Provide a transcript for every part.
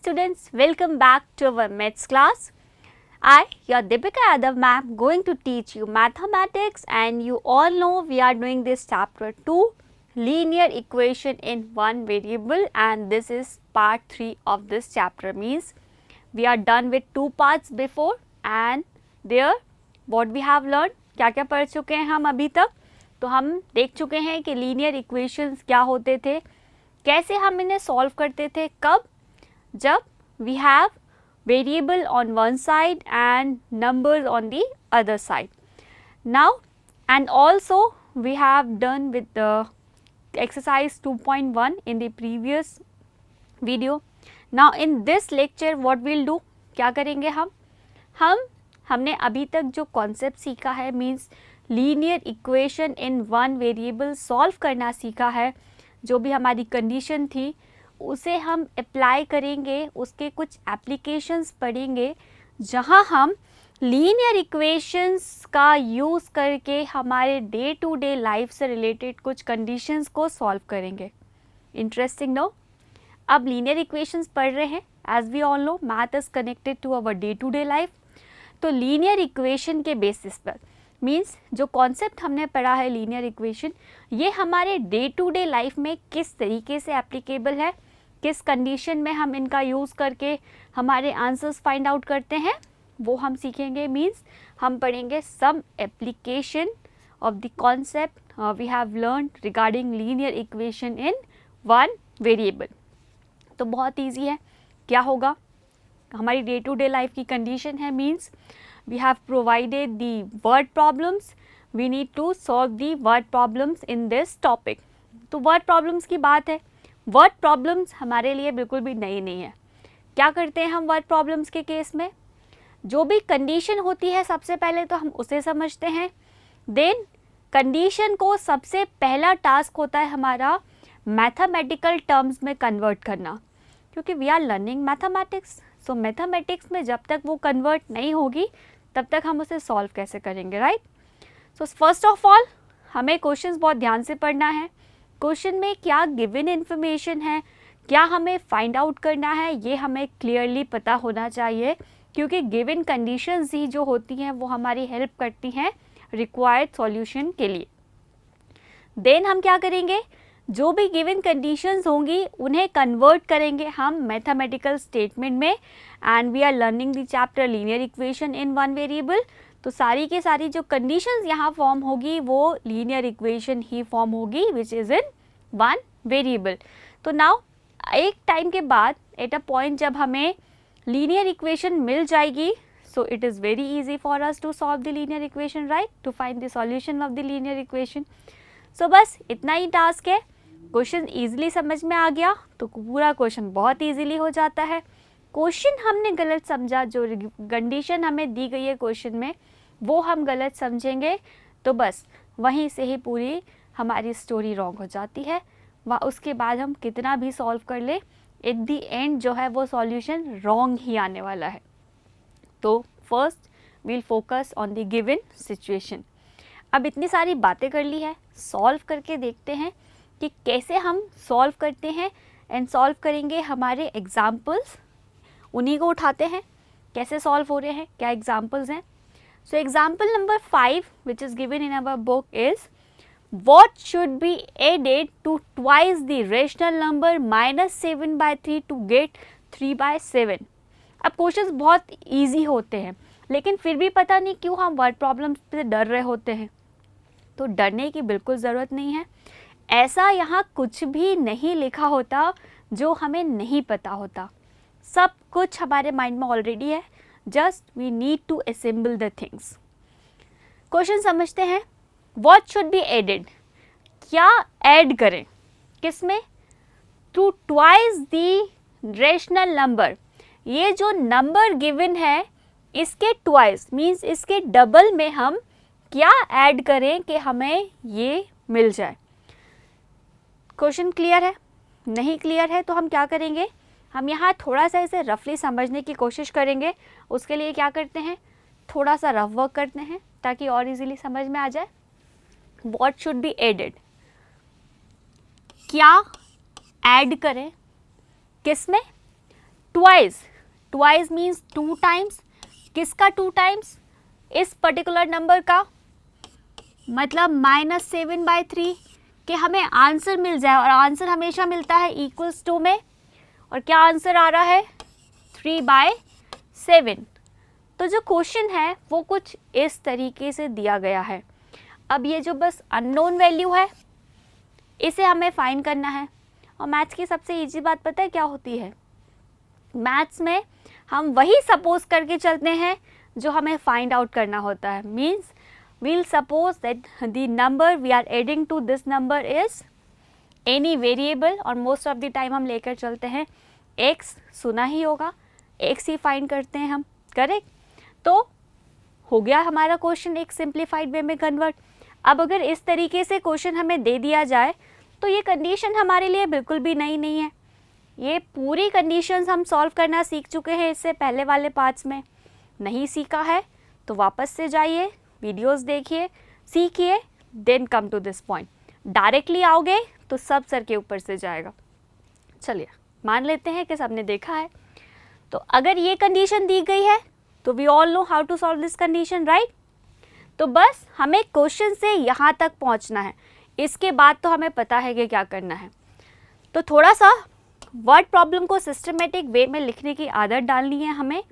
students, welcome back to our maths class. I, your Deepika Yadav ma'am, going to teach you mathematics, and you all know we are doing this chapter 2, linear equation in one variable, and this is part 3 of this chapter. Means we are done with 2 parts before, and there what we have learned, क्या क्या पढ़ चुके हैं हम अभी तक. तो हम देख चुके हैं कि लीनियर इक्वेशंस क्या होते थे, कैसे हम इन्हें सॉल्व करते थे, कब, जब we have variable on one side and numbers on the other side. Now and also we have done with the exercise 2.1 in the previous video. Now in this lecture what we'll do, क्या करेंगे हमने अभी तक जो concept सीखा है, means linear equation in one variable solve करना सीखा है. जो भी हमारी कंडीशन थी उसे हम अप्लाई करेंगे, उसके कुछ एप्लीकेशंस पढ़ेंगे जहां हम लीनियर इक्वेशंस का यूज़ करके हमारे डे टू डे लाइफ से रिलेटेड कुछ कंडीशंस को सॉल्व करेंगे. Interesting no. अब लीनियर इक्वेशंस पढ़ रहे हैं, as we all know math is connected to our day to day life. तो लीनियर इक्वेशन के बेसिस पर, मीन्स जो कॉन्सेप्ट हमने पढ़ा है लीनियर इक्वेशन, ये हमारे डे टू डे लाइफ में किस तरीके से एप्लीकेबल है, किस कंडीशन में हम इनका यूज़ करके हमारे आंसर्स फाइंड आउट करते हैं, वो हम सीखेंगे. मीन्स हम पढ़ेंगे some application of the concept we have learn regarding linear equation in one variable. तो बहुत ईजी है. क्या होगा, हमारी डे टू डे लाइफ की कंडीशन है, means we have provided the word problems, we need to solve the word problems in this topic. तो word problems की बात है. वर्ड प्रॉब्लम्स हमारे लिए बिल्कुल भी नई नहीं है. क्या करते हैं हम वर्ड प्रॉब्लम्स के केस में, जो भी कंडीशन होती है सबसे पहले तो हम उसे समझते हैं. देन कंडीशन को सबसे पहला टास्क होता है हमारा मैथमेटिकल टर्म्स में कन्वर्ट करना, क्योंकि we are learning mathematics. So mathematics में जब तक वो कन्वर्ट नहीं होगी तब तक हम उसे सॉल्व कैसे करेंगे, right. So first of all हमें क्वेश्चंस बहुत ध्यान से पढ़ना है. क्वेश्चन में क्या गिवन इन्फॉर्मेशन है, क्या हमें फाइंड आउट करना है, ये हमें क्लियरली पता होना चाहिए, क्योंकि गिवन कंडीशंस ही जो होती हैं वो हमारी हेल्प करती हैं रिक्वायर्ड सॉल्यूशन के लिए. देन हम क्या करेंगे, जो भी गिवन कंडीशंस होंगी उन्हें कन्वर्ट करेंगे हम मैथमेटिकल स्टेटमेंट में. And we are learning the chapter linear equation in one variable. तो सारी के सारी जो कंडीशंस यहाँ फॉर्म होगी वो लीनियर इक्वेशन ही फॉर्म होगी which is in one variable. तो नाउ एक टाइम के बाद एट अ पॉइंट जब हमें लीनियर इक्वेशन मिल जाएगी, so it is very easy for us to solve the linear equation, right, to find the solution of the linear equation. So बस इतना ही टास्क है. क्वेश्चन ईजिली समझ में आ गया तो पूरा क्वेश्चन बहुत ईजिली हो जाता है. क्वेश्चन हमने गलत समझा, जो कंडीशन हमें दी गई है क्वेश्चन में वो हम गलत समझेंगे तो बस वहीं से ही पूरी हमारी स्टोरी रॉन्ग हो जाती है. उसके बाद हम कितना भी सॉल्व कर ले, एट दी एंड जो है वो सॉल्यूशन रॉन्ग ही आने वाला है. तो first we'll focus on the given situation. अब इतनी सारी बातें कर ली है, सॉल्व करके देखते हैं कि कैसे हम सॉल्व करते हैं. एंड सॉल्व करेंगे हमारे एग्जाम्पल्स, उन्हीं को उठाते हैं, कैसे सॉल्व हो रहे हैं, क्या एग्जाम्पल्स हैं. So example number 5 which is given in our book is what should be added to twice the rational number -7/3 to get 3/7. अब क्वेश्चंस बहुत इजी होते हैं, लेकिन फिर भी पता नहीं क्यों हम वर्ड प्रॉब्लम्स से डर रहे होते हैं. तो डरने की बिल्कुल ज़रूरत नहीं है. ऐसा यहाँ कुछ भी नहीं लिखा होता जो हमें नहीं पता होता. सब कुछ हमारे माइंड में ऑलरेडी है, just we need to assemble the things. Question समझते हैं. What should be added? क्या ऐड करें, किसमें, to twice the rational number. ये जो नंबर गिवन है इसके ट्वाइस मीन्स इसके डबल में हम क्या ऐड करें कि हमें ये मिल जाए. क्वेश्चन क्लियर है? नहीं क्लियर है तो हम क्या करेंगे, हम यहाँ थोड़ा सा इसे रफली समझने की कोशिश करेंगे. उसके लिए क्या करते हैं, थोड़ा सा रफ वर्क करते हैं ताकि और इजीली समझ में आ जाए. What should be added? क्या ऐड करें, किस में, ट्वाइस, ट्वाइस मीन्स 2 टाइम्स। किसका 2 टाइम्स? इस पर्टिकुलर नंबर का, मतलब -7/3 कि हमें आंसर मिल जाए, और आंसर हमेशा मिलता है इक्वल्स टू में, और क्या आंसर आ रहा है? 3/7। तो जो क्वेश्चन है वो कुछ इस तरीके से दिया गया है। अब ये जो बस अननोन वैल्यू है इसे हमें फाइंड करना है। और मैथ्स की सबसे इजी बात पता है क्या होती है? मैथ्स में हम वही सपोज करके चलते हैं जो हमें फाइंड आउट करना होता है। Means we'll suppose that the number we are adding to this number is any variable, और most of the time हम लेकर चलते हैं x, सुना ही होगा, x ही फाइंड करते हैं हम, करेक्ट? तो हो गया हमारा क्वेश्चन एक सिंप्लीफाइड वे में कन्वर्ट। अब अगर इस तरीके से क्वेश्चन हमें दे दिया जाए तो ये कंडीशन हमारे लिए बिल्कुल भी नई नहीं है। ये पूरी कंडीशंस हम सॉल्व करना सीख चुके हैं इससे पहले वाले पार्ट्स में। नहीं सीखा है तो वापस से जाइए, वीडियोस देखिए, सीखिए, then come to this point. Directly आओगे तो सब सर के ऊपर से जाएगा। चलिए मान लेते हैं कि सबने देखा है। तो अगर ये कंडीशन दी गई है तो we all know how to solve this condition, right? तो बस हमें क्वेश्चन से यहाँ तक पहुँचना है, इसके बाद तो हमें पता है कि क्या करना है। तो थोड़ा सा वर्ड प्रॉब्लम को सिस्टमेटिक वे में लिखने की आदत डालनी है हमें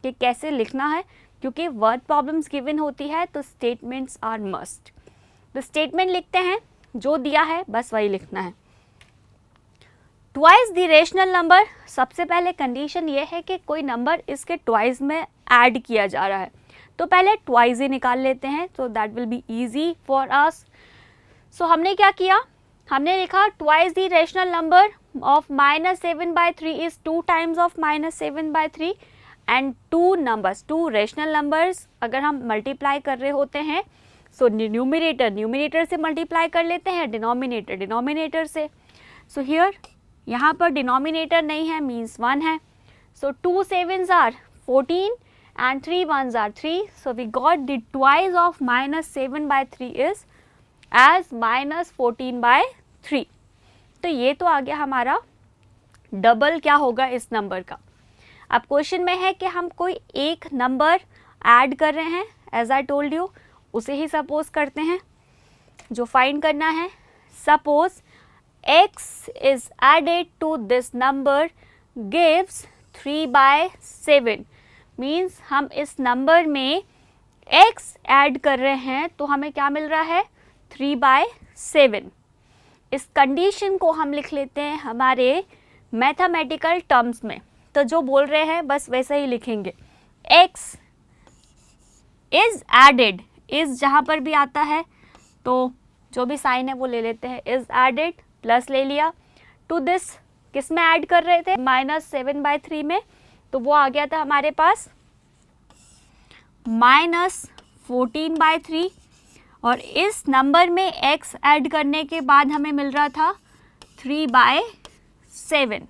कि कैसे लिखना है, क्योंकि वर्ड प्रॉब्लम्स गिवन होती है तो स्टेटमेंट्स आर मस्ट। तो स्टेटमेंट लिखते हैं, जो दिया है बस वही लिखना है। ट्वाइस द रेशनल नंबर, सबसे पहले कंडीशन ये है कि कोई नंबर इसके ट्वाइस में ऐड किया जा रहा है, तो पहले ट्वाइस ही निकाल लेते हैं, तो that will be easy for us. So हमने क्या किया? हमने लिखा twice the rational number of -7/3 is 2 times of -7/3, and 2 numbers, 2 rational numbers अगर हम मल्टीप्लाई कर रहे होते हैं, सो न्यूमिनेटर से मल्टीप्लाई कर लेते हैं, डिनोमिनेटर से। सो हियर यहाँ पर डिनोमिनेटर नहीं है, मीन्स 1 है। So 2 7s are 14 and 3 1s are 3, so we got the twice of -7/3 is as -14/3। तो ये तो आ गया हमारा डबल क्या होगा इस नंबर का। अब क्वेश्चन में है कि हम कोई एक नंबर ऐड कर रहे हैं, एज आई टोल्ड यू, उसे ही सपोज करते हैं जो फाइंड करना है। Suppose x is added to this number gives 3/7, मीन्स हम इस नंबर में x ऐड कर रहे हैं तो हमें क्या मिल रहा है? 3/7। इस कंडीशन को हम लिख लेते हैं हमारे मैथमेटिकल टर्म्स में, तो जो बोल रहे हैं बस वैसे ही लिखेंगे। x इज एडेड, इज जहाँ पर भी आता है तो जो भी साइन है वो ले लेते हैं, इज एडेड प्लस ले लिया, टू दिस किस में ऐड कर रहे थे? -7/3 में, तो वो आ गया था हमारे पास -14/3, और इस नंबर में x ऐड करने के बाद हमें मिल रहा था 3/7।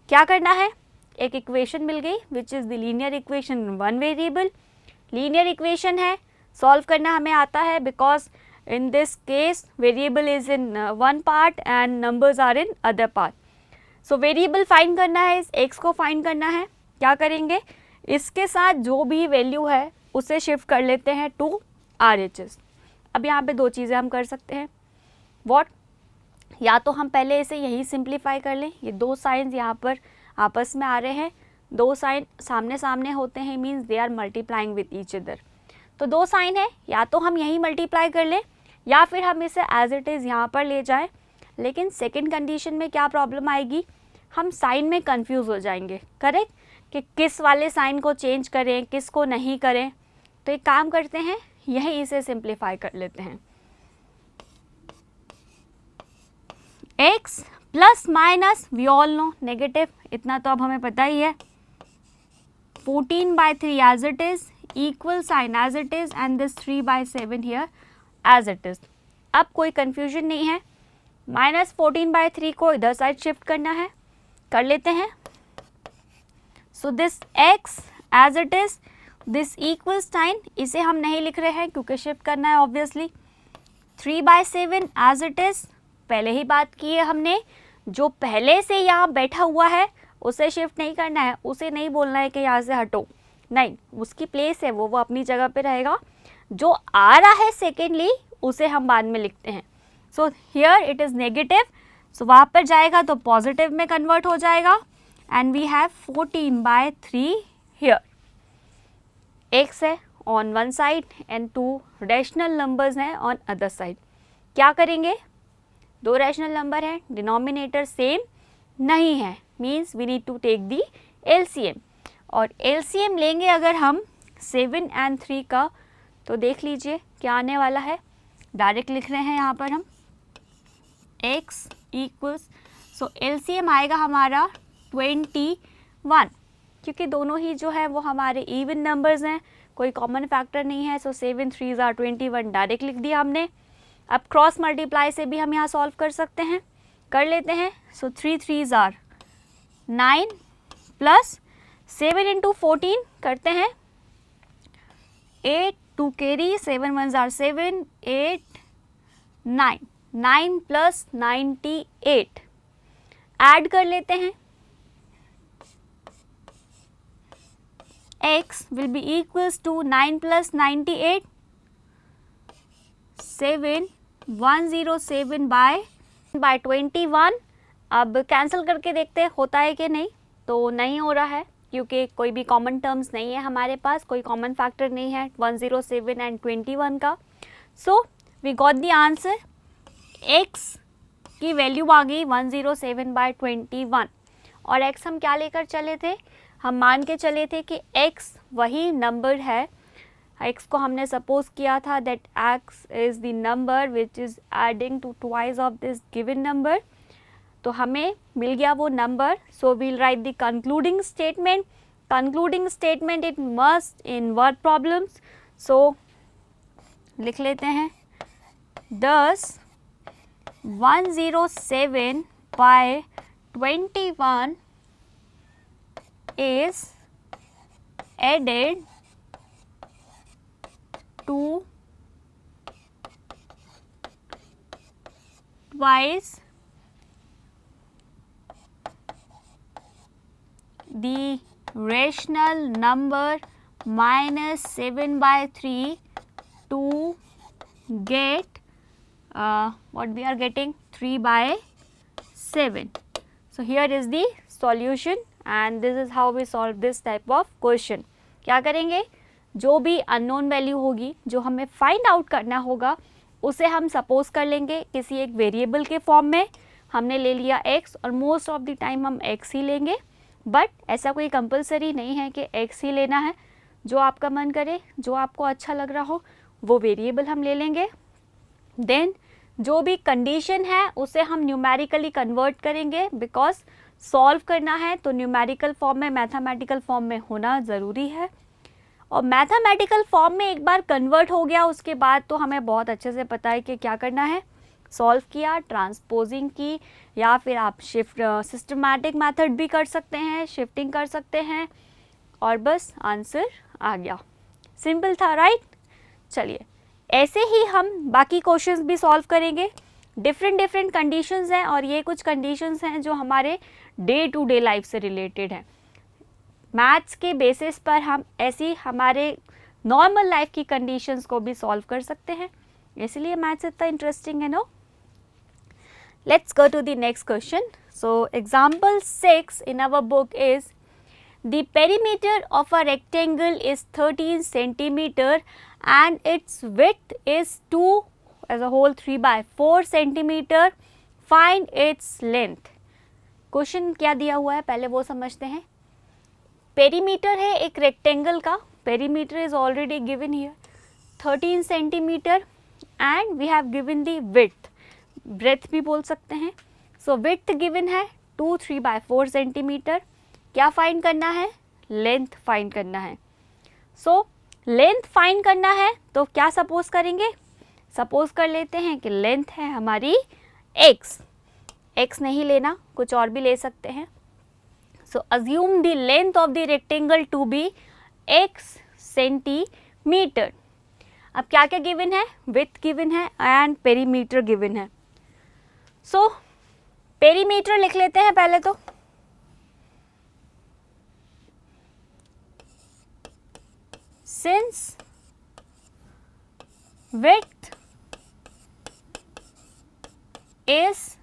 क्या करना है? एक इक्वेशन मिल गई which is the linear equation, 1 variable linear equation है, सॉल्व करना हमें आता है because in this case variable is in 1 part and numbers are in other part. So variable find करना है, इस x को फाइंड करना है। क्या करेंगे? इसके साथ जो भी वैल्यू है उसे शिफ्ट कर लेते हैं टू RHS। अब यहाँ पे 2 चीज़ें हम कर सकते हैं। व्हाट? या तो हम पहले इसे यही सिंप्लीफाई कर लें, ये 2 साइंस यहाँ पर आपस में आ रहे हैं, 2 साइन सामने सामने होते हैं, means they are multiplying with each other. तो 2 साइन है, या तो हम यही मल्टीप्लाई कर लें या फिर हम इसे एज इट इज़ यहाँ पर ले जाएं। लेकिन सेकंड कंडीशन में क्या प्रॉब्लम आएगी? हम साइन में कंफ्यूज हो जाएंगे, करेक्ट, कि किस वाले साइन को चेंज करें, किस को नहीं करें। तो एक काम करते हैं, यही इसे सिंप्लीफाई कर लेते हैं। x plus minus we all know negative, इतना तो अब हमें पता ही है, 14/3 as it is, equal sign as it is, and this 3/7 here as it is. अब कोई कंफ्यूजन नहीं है, -14/3 को इधर साइड शिफ्ट करना है, कर लेते हैं। So this x as it is, this equal sign, इसे हम नहीं लिख रहे हैं क्योंकि शिफ्ट करना है ऑब्वियसली। 3/7 एज इट इज, पहले ही बात की है हमने, जो पहले से यहाँ बैठा हुआ है उसे शिफ्ट नहीं करना है, उसे नहीं बोलना है कि यहाँ से हटो, नहीं, उसकी प्लेस है वो अपनी जगह पे रहेगा। जो आ रहा है सेकेंडली उसे हम बाद में लिखते हैं। So here it is negative, so वहाँ पर जाएगा तो पॉजिटिव में कन्वर्ट हो जाएगा and we have 14/3 here. x है on one side and 2 rational numbers हैं ऑन अदर साइड। क्या करेंगे, 2 रैशनल नंबर हैं, डिनोमिनेटर सेम नहीं है, means we need to take the LCM। और LCM लेंगे अगर हम 7 और 3 का, तो देख लीजिए क्या आने वाला है, डायरेक्ट लिख रहे हैं यहाँ पर हम x इक्वल्स, सो LCM आएगा हमारा 21, क्योंकि दोनों ही जो है वो हमारे इवन नंबर्स हैं, कोई कॉमन फैक्टर नहीं है। सो 7 3s are 21 डायरेक्ट लिख दिया हमने। अब क्रॉस मल्टीप्लाई से भी हम यहाँ सॉल्व कर सकते हैं, कर लेते हैं। सो 3 3s are 9 प्लस 7 into 14 करते हैं 8, 2 carry, 7 1s are 7, 8 9, 9 plus 98 add कर लेते हैं। x will be equals to 9 plus 98, 7 by 21। अब कैंसिल करके देखते हैं होता है कि नहीं, तो नहीं हो रहा है क्योंकि कोई भी कॉमन टर्म्स नहीं है हमारे पास, कोई कॉमन फैक्टर नहीं है 107 एंड 21 का। So we got the answer, x की वैल्यू आ गई 107/21। और x हम क्या लेकर चले थे, हम मान के चले थे कि x वही नंबर है, x को हमने सपोज किया था that x is the number which is adding to twice of this given number. तो हमें मिल गया वो नंबर। So we'll write the concluding statement. Concluding statement it must in word problems. So लिख लेते हैं, thus 107/21 is added to twice the rational number minus 7/3 to get what we are getting 3/7. So here is the solution and this is how we solve this type of question. क्या करेंगे, जो भी unknown value होगी जो हमें find out करना होगा उसे हम सपोज कर लेंगे किसी एक वेरिएबल के फॉर्म में। हमने ले लिया x और मोस्ट ऑफ द टाइम हम x ही लेंगे, बट ऐसा कोई कंपलसरी नहीं है कि x ही लेना है। जो आपका मन करे, जो आपको अच्छा लग रहा हो वो वेरिएबल हम ले लेंगे। देन जो भी कंडीशन है उसे हम न्यूमेरिकली कन्वर्ट करेंगे, बिकॉज सॉल्व करना है तो न्यूमेरिकल फॉर्म में, मैथमेटिकल फॉर्म में होना ज़रूरी है। और मैथमेटिकल फॉर्म में एक बार कन्वर्ट हो गया उसके बाद तो हमें बहुत अच्छे से पता है कि क्या करना है, सॉल्व किया, ट्रांसपोजिंग की, या फिर आप शिफ्ट सिस्टमैटिक मेथड भी कर सकते हैं, शिफ्टिंग कर सकते हैं, और बस आंसर आ गया। सिंपल था, राइट। चलिए ऐसे ही हम बाकी क्वेश्चंस भी सॉल्व करेंगे। डिफरेंट कंडीशंस हैं और ये कुछ कंडीशंस हैं जो हमारे डे टू डे लाइफ से रिलेटेड है। मैथ्स के बेसिस पर हम ऐसी हमारे नॉर्मल लाइफ की कंडीशंस को भी सॉल्व कर सकते हैं, इसलिए मैथ्स इतना इंटरेस्टिंग है, no. Let's go to the next question. So example 6 in our book is the perimeter of a rectangle is 13 centimeter and its width is 2 as a whole 3/4 centimeter. Find its length. Question क्या दिया हुआ है पहले वो समझते हैं। Perimeter है एक रेक्टेंगल का, perimeter is already given here 13 centimetre and we have given the width, breadth भी बोल सकते हैं। सो विड्थ गिवन है 2 3/4 सेंटीमीटर। क्या फाइंड करना है, लेंथ फाइंड करना है। सो लेंथ फाइंड करना है तो क्या सपोज करेंगे, सपोज कर लेते हैं कि लेंथ है हमारी x, x नहीं लेना कुछ और भी ले सकते हैं। So assume the length of the rectangle to be x centimetre. अब क्या क्या गिवन है, विड्थ गिवन है एंड पेरीमीटर गिवन है। सो पेरीमीटर लिख लेते हैं पहले तो। since width is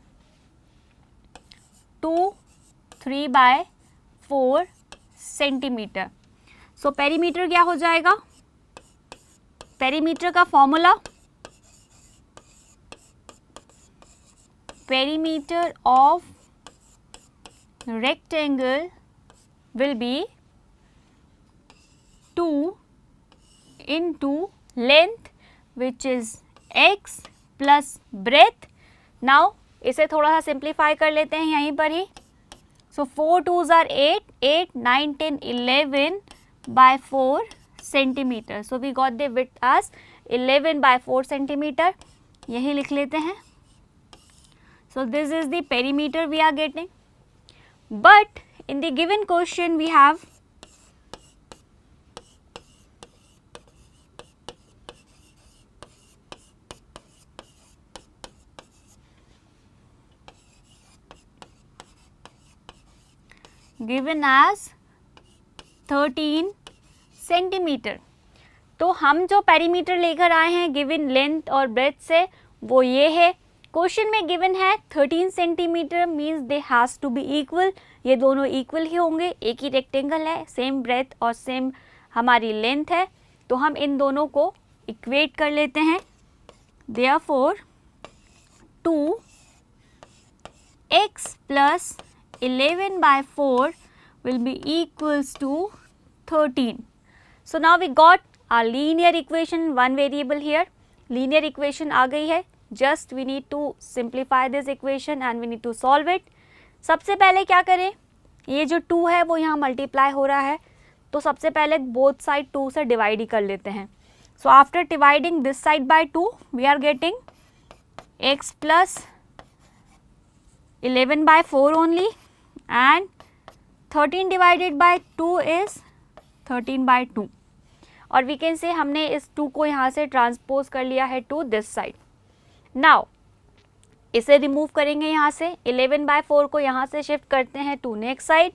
3/4 centimetre. So perimeter क्या हो जाएगा? पेरीमीटर का formula, perimeter of rectangle will be 2 into length which is x plus breadth. Now इसे थोड़ा सा सिंप्लीफाई कर लेते हैं यहीं पर ही. So 4 2s are 8, 8, 9, 10, 11 by 4 centimeter. So we got the width as 11 by 4 centimeter. यही लिख लेते हैं. So this is the perimeter we are getting. But in the given question we have given as 13 centimetre. तो हम जो perimeter लेकर आए हैं गिवन लेंथ और ब्रेथ से वो ये है. क्वेश्चन में गिवन है 13 centimetre means they has to be equal. ये दोनों इक्वल ही होंगे, एक ही रेक्टेंगल है, सेम ब्रेथ और सेम हमारी लेंथ है, तो हम इन दोनों को इक्वेट कर लेते हैं. Therefore 2x plus 11 by 4 will be equals to 13. So now we got our linear equation, one variable here. Linear equation आ गई है. Just we need to simplify this equation and we need to solve it. सबसे पहले क्या करें, ये जो 2 है वो यहाँ मल्टीप्लाई हो रहा है, तो सबसे पहले बोथ साइड 2 से डिवाइड ही कर लेते हैं. So after dividing this side by 2 we are getting x plus 11 by 4 only and 13 divided by 2 is 13 by 2. और we can say हमने इस 2 को यहाँ से ट्रांसपोज कर लिया है टू दिस साइड. नाउ इसे रिमूव करेंगे यहाँ से, 11 by 4 को यहाँ से शिफ्ट करते हैं to next side.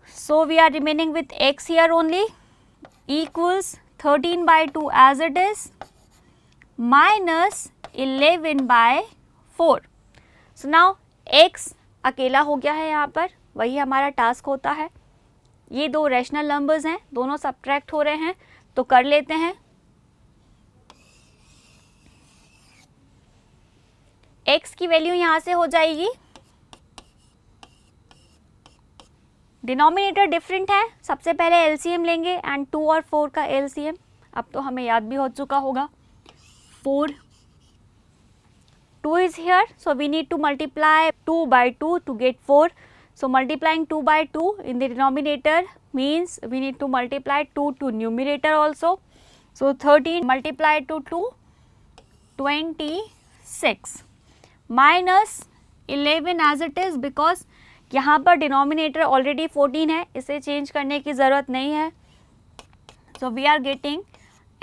So we are remaining with x here only equals 13 by 2 as it is minus 11 by 4. So now x अकेला हो गया है यहाँ पर, वही हमारा टास्क होता है. ये दो रैशनल नंबर्स हैं, दोनों सब्ट्रैक्ट हो रहे हैं, तो कर लेते हैं. x की वैल्यू यहाँ से हो जाएगी, डिनोमिनेटर डिफरेंट है, सबसे पहले एलसीएम लेंगे एंड 2 और 4 का एलसीएम अब तो हमें याद भी हो चुका होगा. 4, 2 is here, so we need to multiply 2 by 2 to get 4. So multiplying 2 by 2 in the denominator means we need to multiply 2 to numerator also. So 13 multiplied to 2, 26 minus 11 as it is because यहाँ पर denominator already 14 है, इसे change करने की ज़रूरत नहीं है. So we are getting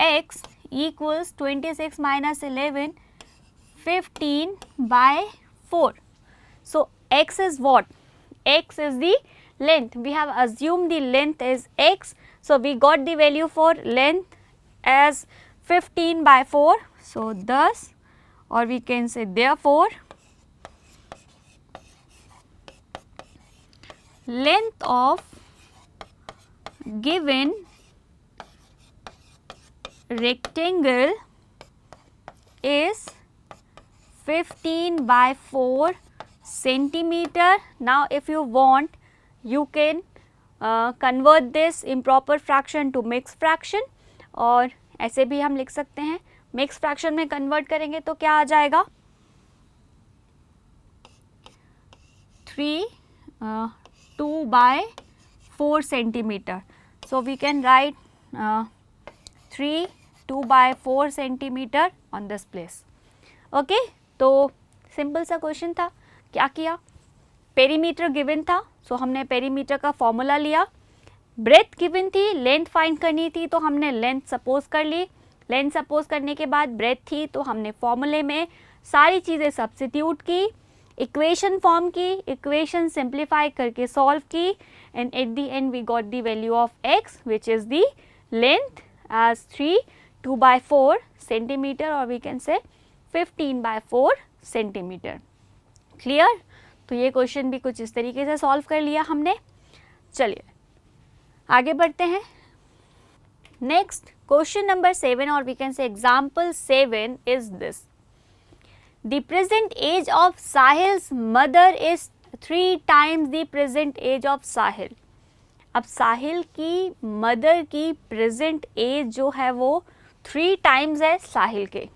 x equals 26 minus 11, 15 by 4. So x is what? X is the length. We have assumed the length is x. So we got the value for length as 15 by 4. So thus, or we can say therefore, length of given rectangle is 15 by 4 centimeter. Now if you want you can convert this improper fraction to mixed fraction, और ऐसे भी हम लिख सकते हैं. Mix fraction में convert करेंगे तो क्या आ जाएगा, 2 by 4 centimeter. So we can write 2 by 4 centimeter on this place. Okay, तो सिंपल सा क्वेश्चन था. क्या किया, पेरीमीटर गिवन था, सो हमने पेरीमीटर का फॉर्मूला लिया. ब्रेथ गिवन थी, लेंथ फाइंड करनी थी, तो हमने लेंथ सपोज कर ली. लेंथ सपोज करने के बाद ब्रेथ थी, तो हमने फॉर्मूले में सारी चीज़ें सब्स्टिट्यूट की. इक्वेशन फॉर्म की, इक्वेशन सिंप्लीफाई करके सॉल्व की, and at the end we got the value of x which is the length as 2/4 centimetre और we can say 15/4 centimetre. Clear? तो ये क्वेश्चन भी कुछ इस तरीके से सॉल्व कर लिया हमने। चलिए आगे बढ़ते हैं। नेक्स्ट क्वेश्चन नंबर 7 और we can say example 7 is this. The present age of Sahil's mother is 3 times the present age of Sahil. अब साहिल की मदर की प्रेजेंट एज जो है वो 3 times है साहिल के।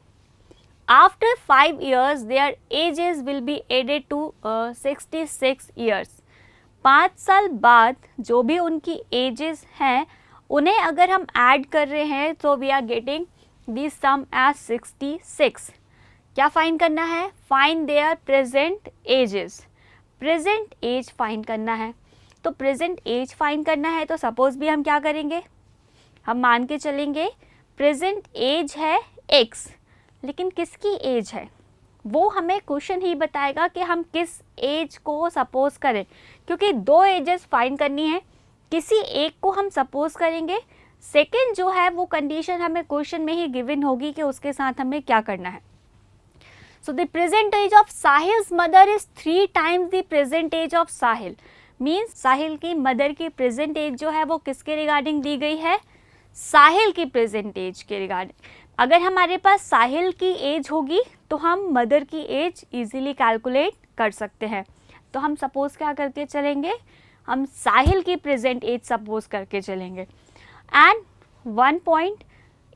After 5 years their ages will be added to 66 years। 5 साल बाद जो भी उनकी एजेस हैं उन्हें अगर हम ऐड कर रहे हैं तो we are getting the sum age 66। क्या फाइंड करना है? Find their present ages. Present age find करना है। तो प्रेजेंट एज फाइंड करना है तो सपोज भी हम क्या करेंगे, हम मान के चलेंगे प्रेजेंट एज है x, लेकिन किसकी एज है वो हमें क्वेश्चन ही बताएगा कि हम किस एज को सपोज करें, क्योंकि 2 एजेस फाइंड करनी है, किसी एक को हम सपोज करेंगे, सेकंड जो है वो कंडीशन हमें क्वेश्चन में ही गिवन होगी कि उसके साथ हमें क्या करना है। So the present age of Sahil's mother is 3 times the present age of Sahil. Means Sahil की मदर की प्रेजेंट एज जो है वो किसके रिगार्डिंग दी गई है? साहिल की प्रेजेंट एज के रिगार्डिंग। अगर हमारे पास साहिल की एज होगी तो हम मदर की एज इजीली कैलकुलेट कर सकते हैं। तो हम सपोज क्या करके चलेंगे, हम साहिल की प्रेजेंट एज सपोज करके चलेंगे। एंड 1 पॉइंट,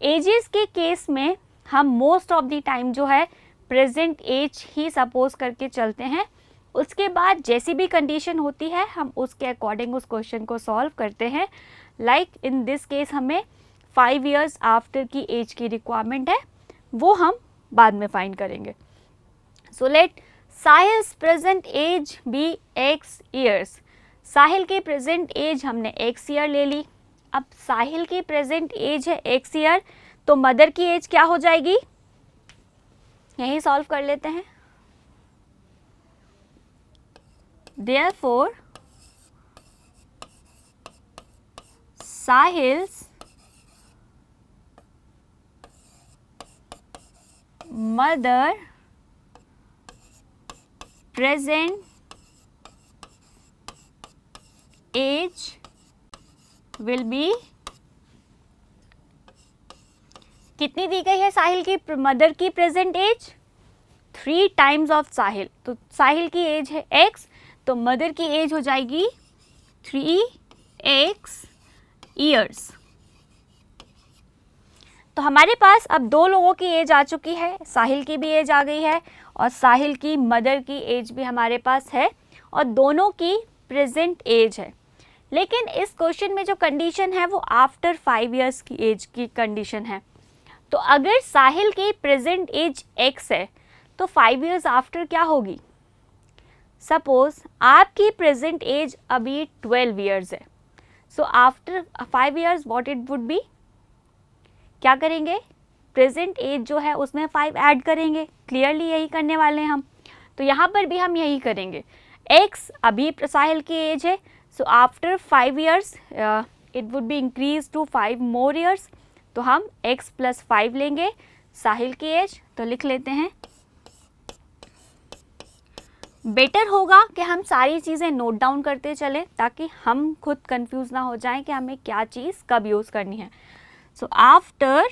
एजेस के केस में हम मोस्ट ऑफ द टाइम जो है प्रेजेंट एज ही सपोज करके चलते हैं। उसके बाद जैसी भी कंडीशन होती है हम उसके अकॉर्डिंग उस क्वेश्चन को सॉल्व करते हैं। लाइक इन दिस केस हमें 5 years आफ्टर की एज की रिक्वायरमेंट है, वो हम बाद में फाइंड करेंगे। So let Sahil's present age be x years। Sahil की प्रेजेंट एज हमने x ईयर ले ली। अब साहिल की प्रेजेंट एज है x ईयर, तो मदर की एज क्या हो जाएगी, यही सॉल्व कर लेते हैं। Therefore Sahil's mother present age will be, कितनी दी गई है साहिल की मदर की प्रेजेंट एज? 3 times ऑफ साहिल। तो साहिल की एज है x, तो मदर की एज हो जाएगी 3x years। तो हमारे पास अब 2 लोगों की एज आ चुकी है, साहिल की भी एज आ गई है और साहिल की मदर की एज भी हमारे पास है और दोनों की प्रेजेंट एज है। लेकिन इस क्वेश्चन में जो कंडीशन है वो आफ्टर 5 years की एज की कंडीशन है। तो अगर साहिल की प्रेजेंट एज x है तो 5 years आफ्टर क्या होगी? सपोज आपकी प्रेजेंट एज अभी 12 years है, so after 5 years what it would B, क्या करेंगे, प्रेजेंट एज जो है उसमें 5 ऐड करेंगे। क्लियरली यही करने वाले हैं हम। तो यहाँ पर भी हम यही करेंगे। x अभी साहिल की एज है, so after 5 years it would be increase to 5 more years। तो हम x + 5 लेंगे साहिल की एज, तो लिख लेते हैं। बेटर होगा कि हम सारी चीज़ें नोट डाउन करते चलें ताकि हम खुद कंफ्यूज ना हो जाएं कि हमें क्या चीज़ कब यूज़ करनी है। So after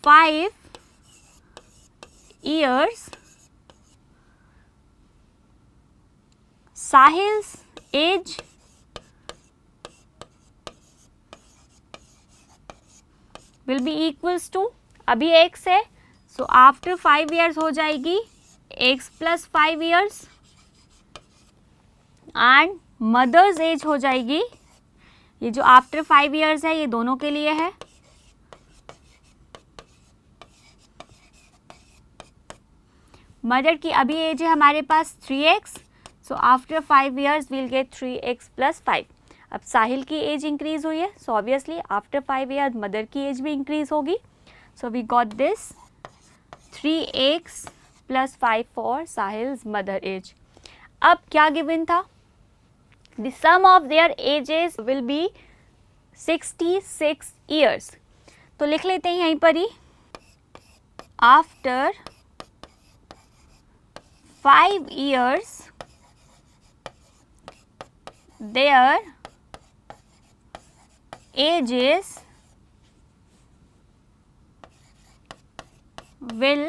5 years Sahil's age will be equals to, अभी x है, सो आफ्टर 5 years हो जाएगी x + 5 years and mother's age हो जाएगी, ये जो आफ्टर 5 years है ये दोनों के लिए है, मदर की अभी एज है हमारे पास 3x, so after 5 years we'll get 3x + 5। अब साहिल की एज इंक्रीज हुई है, so obviously after 5 years mother की एज भी इंक्रीज होगी। So we got this 3x plus 5 for Sahil's mother age. अब क्या गिवन था? The sum of their ages will be 66 years. तो लिख लेते हैं यहीं पर ही, after 5 years their ages will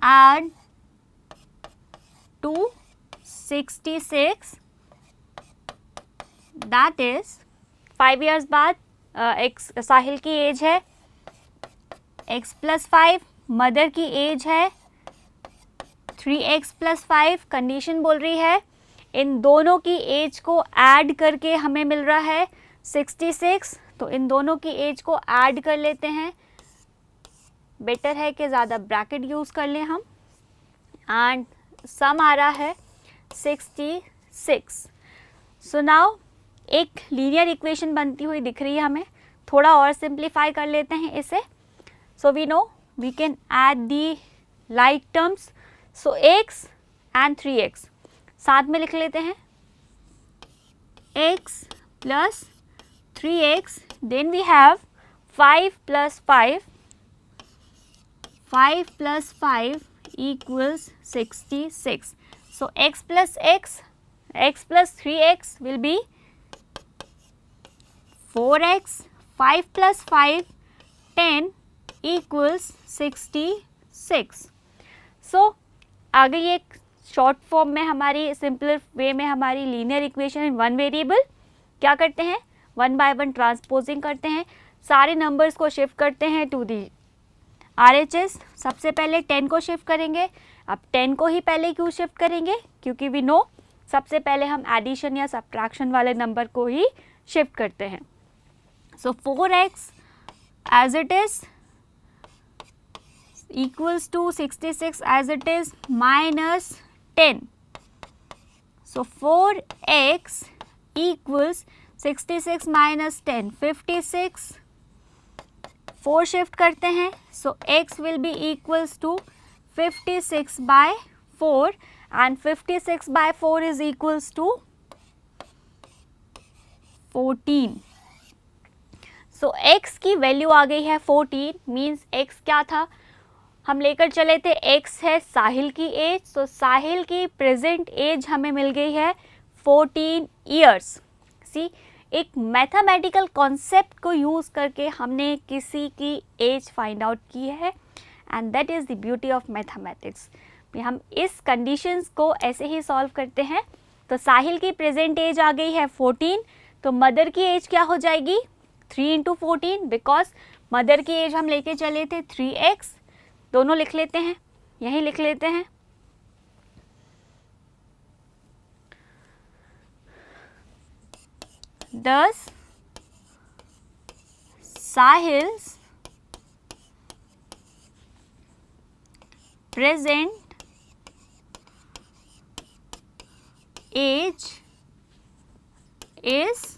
add to 66, that is 5 years बाद एक्स साहिल की एज है x + 5, मदर की एज है 3x + 5। कंडीशन बोल रही है इन दोनों की एज को ऐड करके हमें मिल रहा है 66, तो इन दोनों की एज को ऐड कर लेते हैं। बेटर है कि ज़्यादा ब्रैकेट यूज़ कर लें हम, एंड सम आ रहा है 66। सो नाउ एक लीनियर इक्वेशन बनती हुई दिख रही है हमें। थोड़ा और सिंप्लीफाई कर लेते हैं इसे। So we know we can add the like terms, so x and 3x साथ में लिख लेते हैं, x + 3x, then we have 5 + 5, 5 + 5 equals 66. So x + x + 3x will be 4x, 5 + 5 10 equals 66. So आ गई एक शॉर्ट फॉर्म में हमारी, सिंपलर वे में हमारी linear equation in one variable. क्या करते हैं, 1 by 1 ट्रांसपोजिंग करते हैं, सारे नंबर्स को शिफ्ट करते हैं टू दी RHS। सबसे पहले 10 को शिफ्ट करेंगे। अब 10 को ही पहले क्यों शिफ्ट करेंगे, क्योंकि वी नो सबसे पहले हम एडिशन या सब्ट्रैक्शन वाले नंबर को ही शिफ्ट करते हैं। So 4x as it is equals to 66 as it is minus 10. So 4x equals 66 minus 10, 56. 4 shift करते हैं, so x will be equals to 56 by 4 and 56 by 4 is equals to 14. So x की value आ गई है 14, means x क्या था, हम लेकर चले थे x है साहिल की एज, तो साहिल की प्रेजेंट एज हमें मिल गई है 14 ईयर्स। सी, एक मैथमेटिकल कॉन्सेप्ट को यूज़ करके हमने किसी की एज फाइंड आउट की है, and that is the beauty of mathematics. हम इस कंडीशंस को ऐसे ही सॉल्व करते हैं। तो साहिल की प्रेजेंट एज आ गई है 14, तो मदर की एज क्या हो जाएगी 3 × 14, बिकॉज मदर की एज हम लेके चले थे 3x। दोनों लिख लेते हैं, यही लिख लेते हैं। Thus Sahil's present age is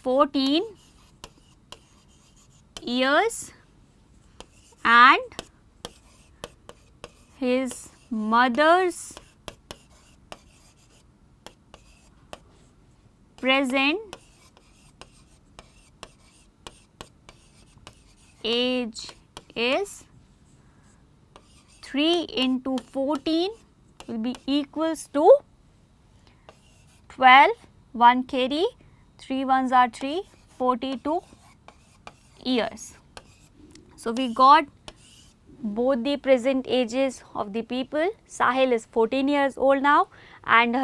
14 years and his mother's present age is 3 × 14 will be equals to 12, 1 carry, 3 ones are 3, 42 years. So we got both the present ages of the people. Sahil is 14 years old now and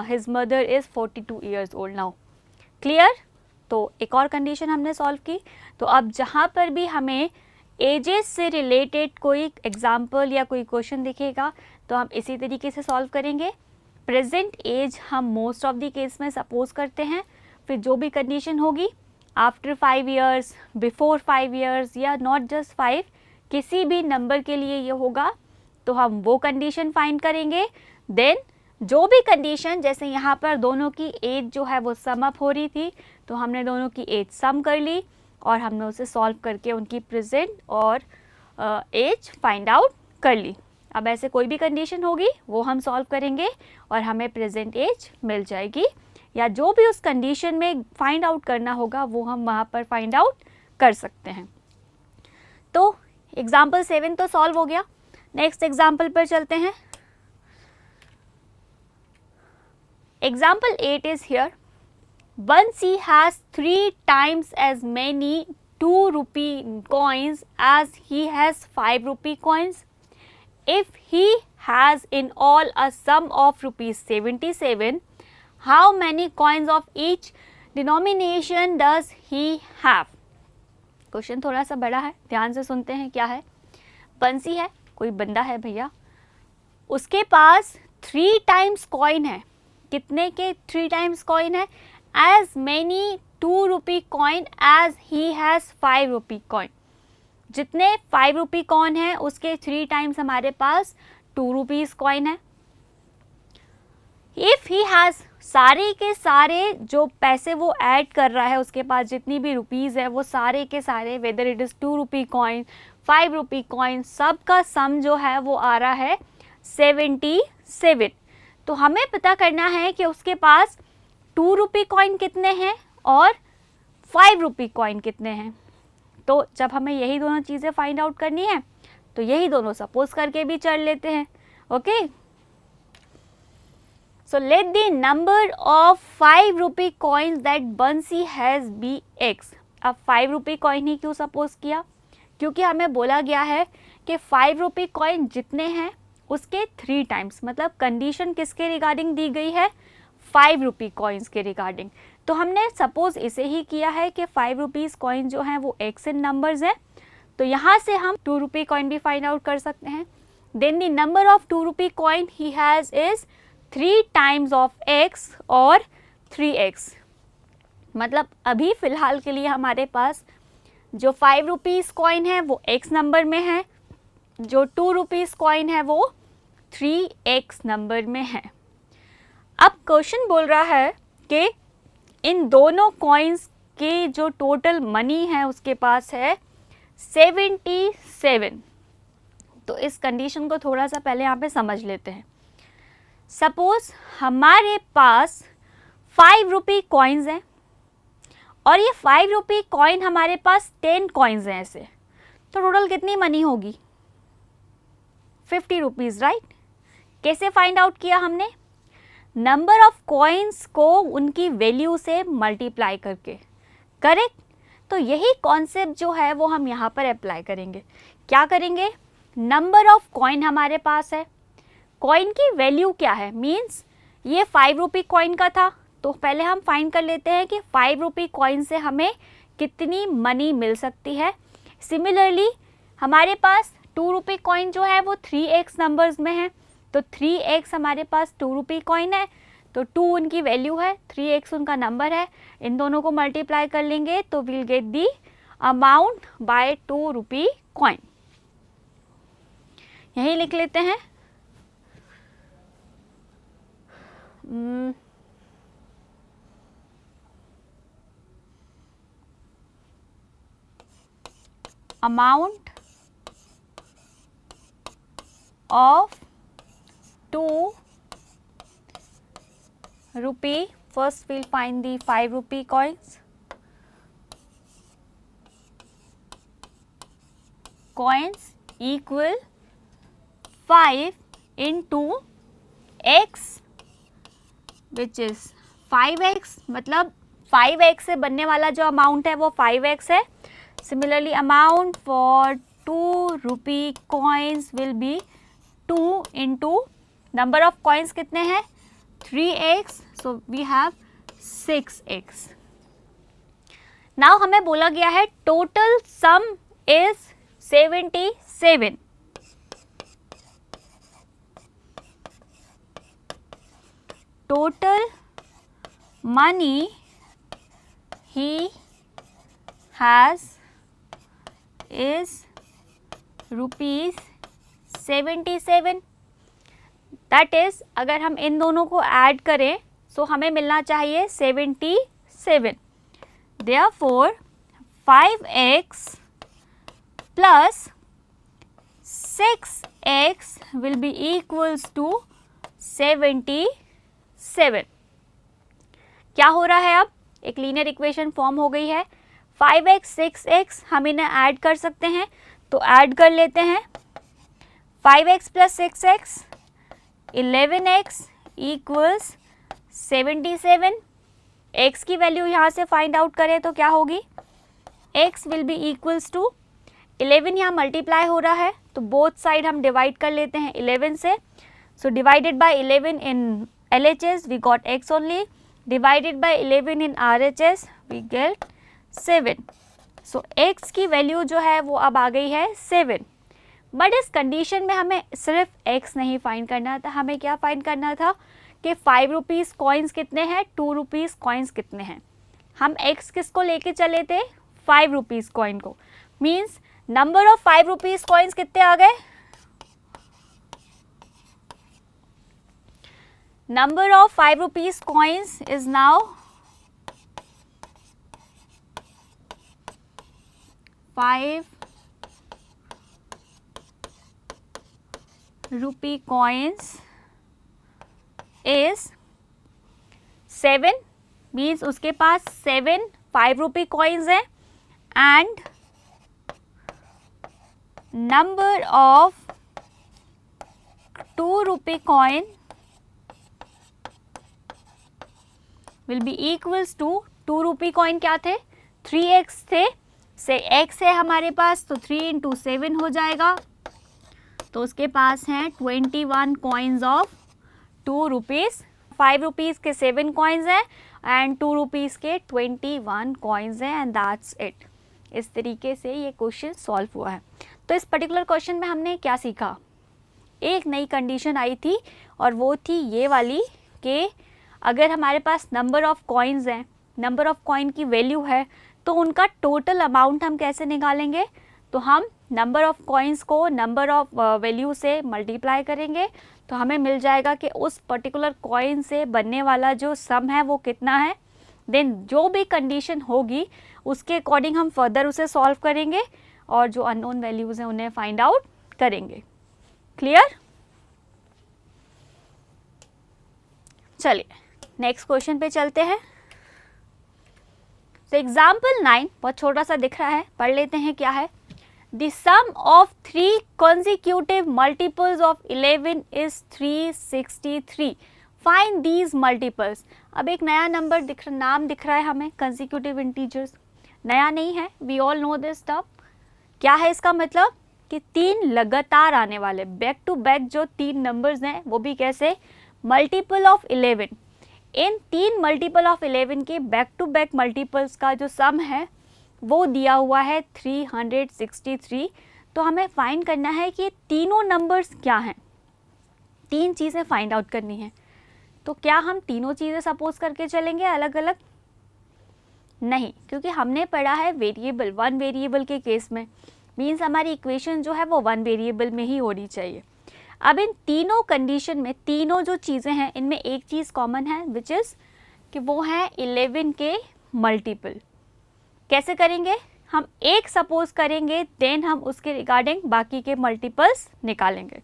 his mother is 42 years old now. Clear? तो एक और condition हमने solve की। तो अब जहाँ पर भी हमें एजेस से रिलेटेड कोई एग्जाम्पल या कोई क्वेश्चन दिखेगा तो हम इसी तरीके से सॉल्व करेंगे। प्रेजेंट एज हम मोस्ट ऑफ द केस में सपोज करते हैं, फिर जो भी कंडीशन होगी आफ्टर 5 years, बिफोर 5 years या नॉट जस्ट 5, किसी भी नंबर के लिए ये होगा तो हम वो कंडीशन फाइंड करेंगे। देन जो भी कंडीशन, जैसे यहाँ पर दोनों की एज जो है वो सम अप हो रही थी, तो हमने दोनों की एज सम कर ली और हमने उसे सॉल्व करके उनकी प्रेजेंट और एज फाइंड आउट कर ली। अब ऐसे कोई भी कंडीशन होगी वो हम सॉल्व करेंगे और हमें प्रेजेंट एज मिल जाएगी, या जो भी उस कंडीशन में फाइंड आउट करना होगा वो हम वहाँ पर फाइंड आउट कर सकते हैं। तो एग्जाम्पल 7 तो सॉल्व हो गया। नेक्स्ट एग्जाम्पल पर चलते हैं। Example 8 is here. Bansi has 3 times as many 2 rupee coins as he has 5 rupee coins. If he has in all a sum of rupees 77, how many coins of each denomination does he have? Question थोड़ा सा बड़ा है, ध्यान से सुनते हैं। क्या है? बंसी है, कोई बंदा है भैया, उसके पास 3 टाइम्स कॉइन है। कितने के 3 टाइम्स कॉइन है? as many 2 rupee coin as he has 5 rupee coin. जितने 5 rupee coin है उसके 3 टाइम्स हमारे पास 2 rupees coin है। If he has, सारे के सारे जो पैसे वो ऐड कर रहा है, उसके पास जितनी भी रुपीज़ है वो सारे के सारे, whether it is 2 rupee coin, 5 rupee coin, सब का सम जो है वो आ रहा है 77। तो हमें पता करना है कि उसके पास 2 रुपी कॉइन कितने हैं और 5 रुपी कॉइन कितने हैं। तो जब हमें यही दोनों चीज़ें फाइंड आउट करनी है तो यही दोनों सपोज करके भी चढ़ लेते हैं। Okay, so let the number of 5 rupee coins that बंसी हैज़ बी एक्स। अब 5 रुपी कॉइन ही क्यों सपोज किया? क्योंकि हमें बोला गया है कि 5 रुपी कॉइन जितने हैं उसके 3 टाइम्स, मतलब कंडीशन किसके रिगार्डिंग दी गई है? 5 रुपी कॉइन्स के रिगार्डिंग। तो हमने सपोज इसे ही किया है कि 5 रुपीज़ कॉइन जो हैं वो एक्स इन नंबर्स हैं, तो यहाँ से हम 2 रुपी कॉइन भी फाइंड आउट कर सकते हैं। Then the number of 2 rupee coin ही has is 3 times of x और 3x। मतलब अभी फ़िलहाल के लिए हमारे पास जो 5 रुपीज़ कॉइन है वो x नंबर में है, जो 2 रुपीज़ कॉइन है वो 3x नंबर में है। अब क्वेश्चन बोल रहा है कि इन दोनों कॉइन्स के जो टोटल मनी है उसके पास है 77। तो इस कंडीशन को थोड़ा सा पहले यहाँ पे समझ लेते हैं। सपोज हमारे पास 5 रुपी कॉइन्स हैं और ये 5 रुपी कॉइन हमारे पास 10 कॉइन्स हैं ऐसे, तो टोटल कितनी मनी होगी? 50 रुपीज़, राइट? कैसे फाइंड आउट किया हमने? नंबर ऑफ कॉइन्स को उनकी वैल्यू से मल्टीप्लाई करके, करेक्ट? तो यही कॉन्सेप्ट जो है वो हम यहाँ पर अप्लाई करेंगे। क्या करेंगे? नंबर ऑफ कॉइन हमारे पास है, कॉइन की वैल्यू क्या है? मीन्स ये 5 रुपी कॉइन का था, तो पहले हम फाइंड कर लेते हैं कि 5 रुपी कॉइन से हमें कितनी मनी मिल सकती है। सिमिलरली हमारे पास 2 रुपी कॉइन जो है वो 3x नंबर्स में है, तो 3x हमारे पास 2 रुपी कॉइन है, तो 2 उनकी वैल्यू है, 3x उनका नंबर है। इन दोनों को मल्टीप्लाई कर लेंगे तो will get the amount by 2 rupee coin. यही लिख लेते हैं। Amount of 2 rupee. First we'll find the 5 rupee coins. Coins equal 5 into x, which is 5x. मतलब 5x से बनने वाला जो अमाउंट है वो 5x है. Similarly, amount for 2 rupee coins will be 2 into number of coins कितने हैं? 3x. So we have 6x. Now हमें बोला गया है total sum is 77. Total money he has is rupees 77. That is, अगर हम इन दोनों को ऐड करें तो हमें मिलना चाहिए 77. Therefore, 5x plus x will be equals to 77. क्या हो रहा है, अब एक लीनियर इक्वेशन फॉर्म हो गई है. 5x 6x हम इन्हें ऐड कर सकते हैं, तो ऐड कर लेते हैं. 5x plus 6x 11x equals 77. x की वैल्यू यहाँ से फाइंड आउट करें तो क्या होगी, x will be equals to 11 यहाँ मल्टीप्लाई हो रहा है तो बोथ साइड हम डिवाइड कर लेते हैं 11 से. So divided by 11 in LHS we got x only, divided by 11 in RHS we get 7. So x की वैल्यू जो है वो अब आ गई है 7. बट इस कंडीशन में हमें सिर्फ x नहीं फाइंड करना था, हमें क्या फाइंड करना था कि 5 रुपीज़ कॉइन्स कितने हैं, 2 रुपीज़ कॉइन्स कितने हैं. हम x किसको लेके चले थे, 5 रुपीज़ कॉइन को. Means number of 5 rupees coins कितने आ गए, number of 5 rupees coins is now 5 rupee coins is 7. Means उसके पास 7 5 रुपी coins हैं and number of 2 rupee coin will be equals to 2 rupee coin क्या थे, 3x थे, से x है हमारे पास तो 3 इंटू 7 हो जाएगा, तो उसके पास हैं 21 कॉइन्स ऑफ 2 रुपीज़. 5 रुपीज़ के 7 कॉइन्स हैं एंड 2 रुपीज़ के 21 कॉइन्स हैं एंड दैट्स इट. इस तरीके से ये क्वेश्चन सॉल्व हुआ है. तो इस पर्टिकुलर क्वेश्चन में हमने क्या सीखा, एक नई कंडीशन आई थी और वो थी ये वाली कि अगर हमारे पास नंबर ऑफ़ कॉइन्स हैं, नंबर ऑफ़ कॉइन की वैल्यू है तो उनका टोटल अमाउंट हम कैसे निकालेंगे, तो हम नंबर ऑफ़ कॉइन्स को नंबर ऑफ़ वैल्यू से मल्टीप्लाई करेंगे तो हमें मिल जाएगा कि उस पर्टिकुलर कॉइन से बनने वाला जो सम है वो कितना है. देन जो भी कंडीशन होगी उसके अकॉर्डिंग हम फर्दर उसे सॉल्व करेंगे और जो अननोन वैल्यूज़ हैं उन्हें फाइंड आउट करेंगे. क्लियर. चलिए नेक्स्ट क्वेश्चन पे चलते हैं. तो एग्जाम्पल 9 बहुत छोटा सा दिख रहा है, पढ़ लेते हैं क्या है. The sum of 3 consecutive multiples of 11 is 363. Find these multiples. अब एक नया नंबर नाम दिख रहा है हमें, कंसिक्यूटिव इंटीजर्स. नया नहीं है, we all know this stuff. क्या है इसका मतलब कि 3 लगातार आने वाले बैक टू बैक जो 3 नंबर्स हैं वो भी कैसे, multiple of 11. In 3 multiple of 11 के बैक टू बैक मल्टीपल्स का जो सम है वो दिया हुआ है 363. तो हमें फाइंड करना है कि तीनों नंबर्स क्या हैं. 3 चीज़ें फाइंड आउट करनी है. तो क्या हम तीनों चीज़ें सपोज करके चलेंगे अलग अलग, नहीं, क्योंकि हमने पढ़ा है वेरिएबल, 1 वेरिएबल के केस में. मीन्स हमारी इक्वेशन जो है वो 1 वेरिएबल में ही होनी चाहिए. अब इन तीनों कंडीशन में तीनों जो चीज़ें हैं इनमें एक चीज़ कॉमन है विच इज़ कि वो है 11 के मल्टीपल. कैसे करेंगे, हम एक सपोज करेंगे देन हम उसके रिगार्डिंग बाकी के मल्टीपल्स निकालेंगे.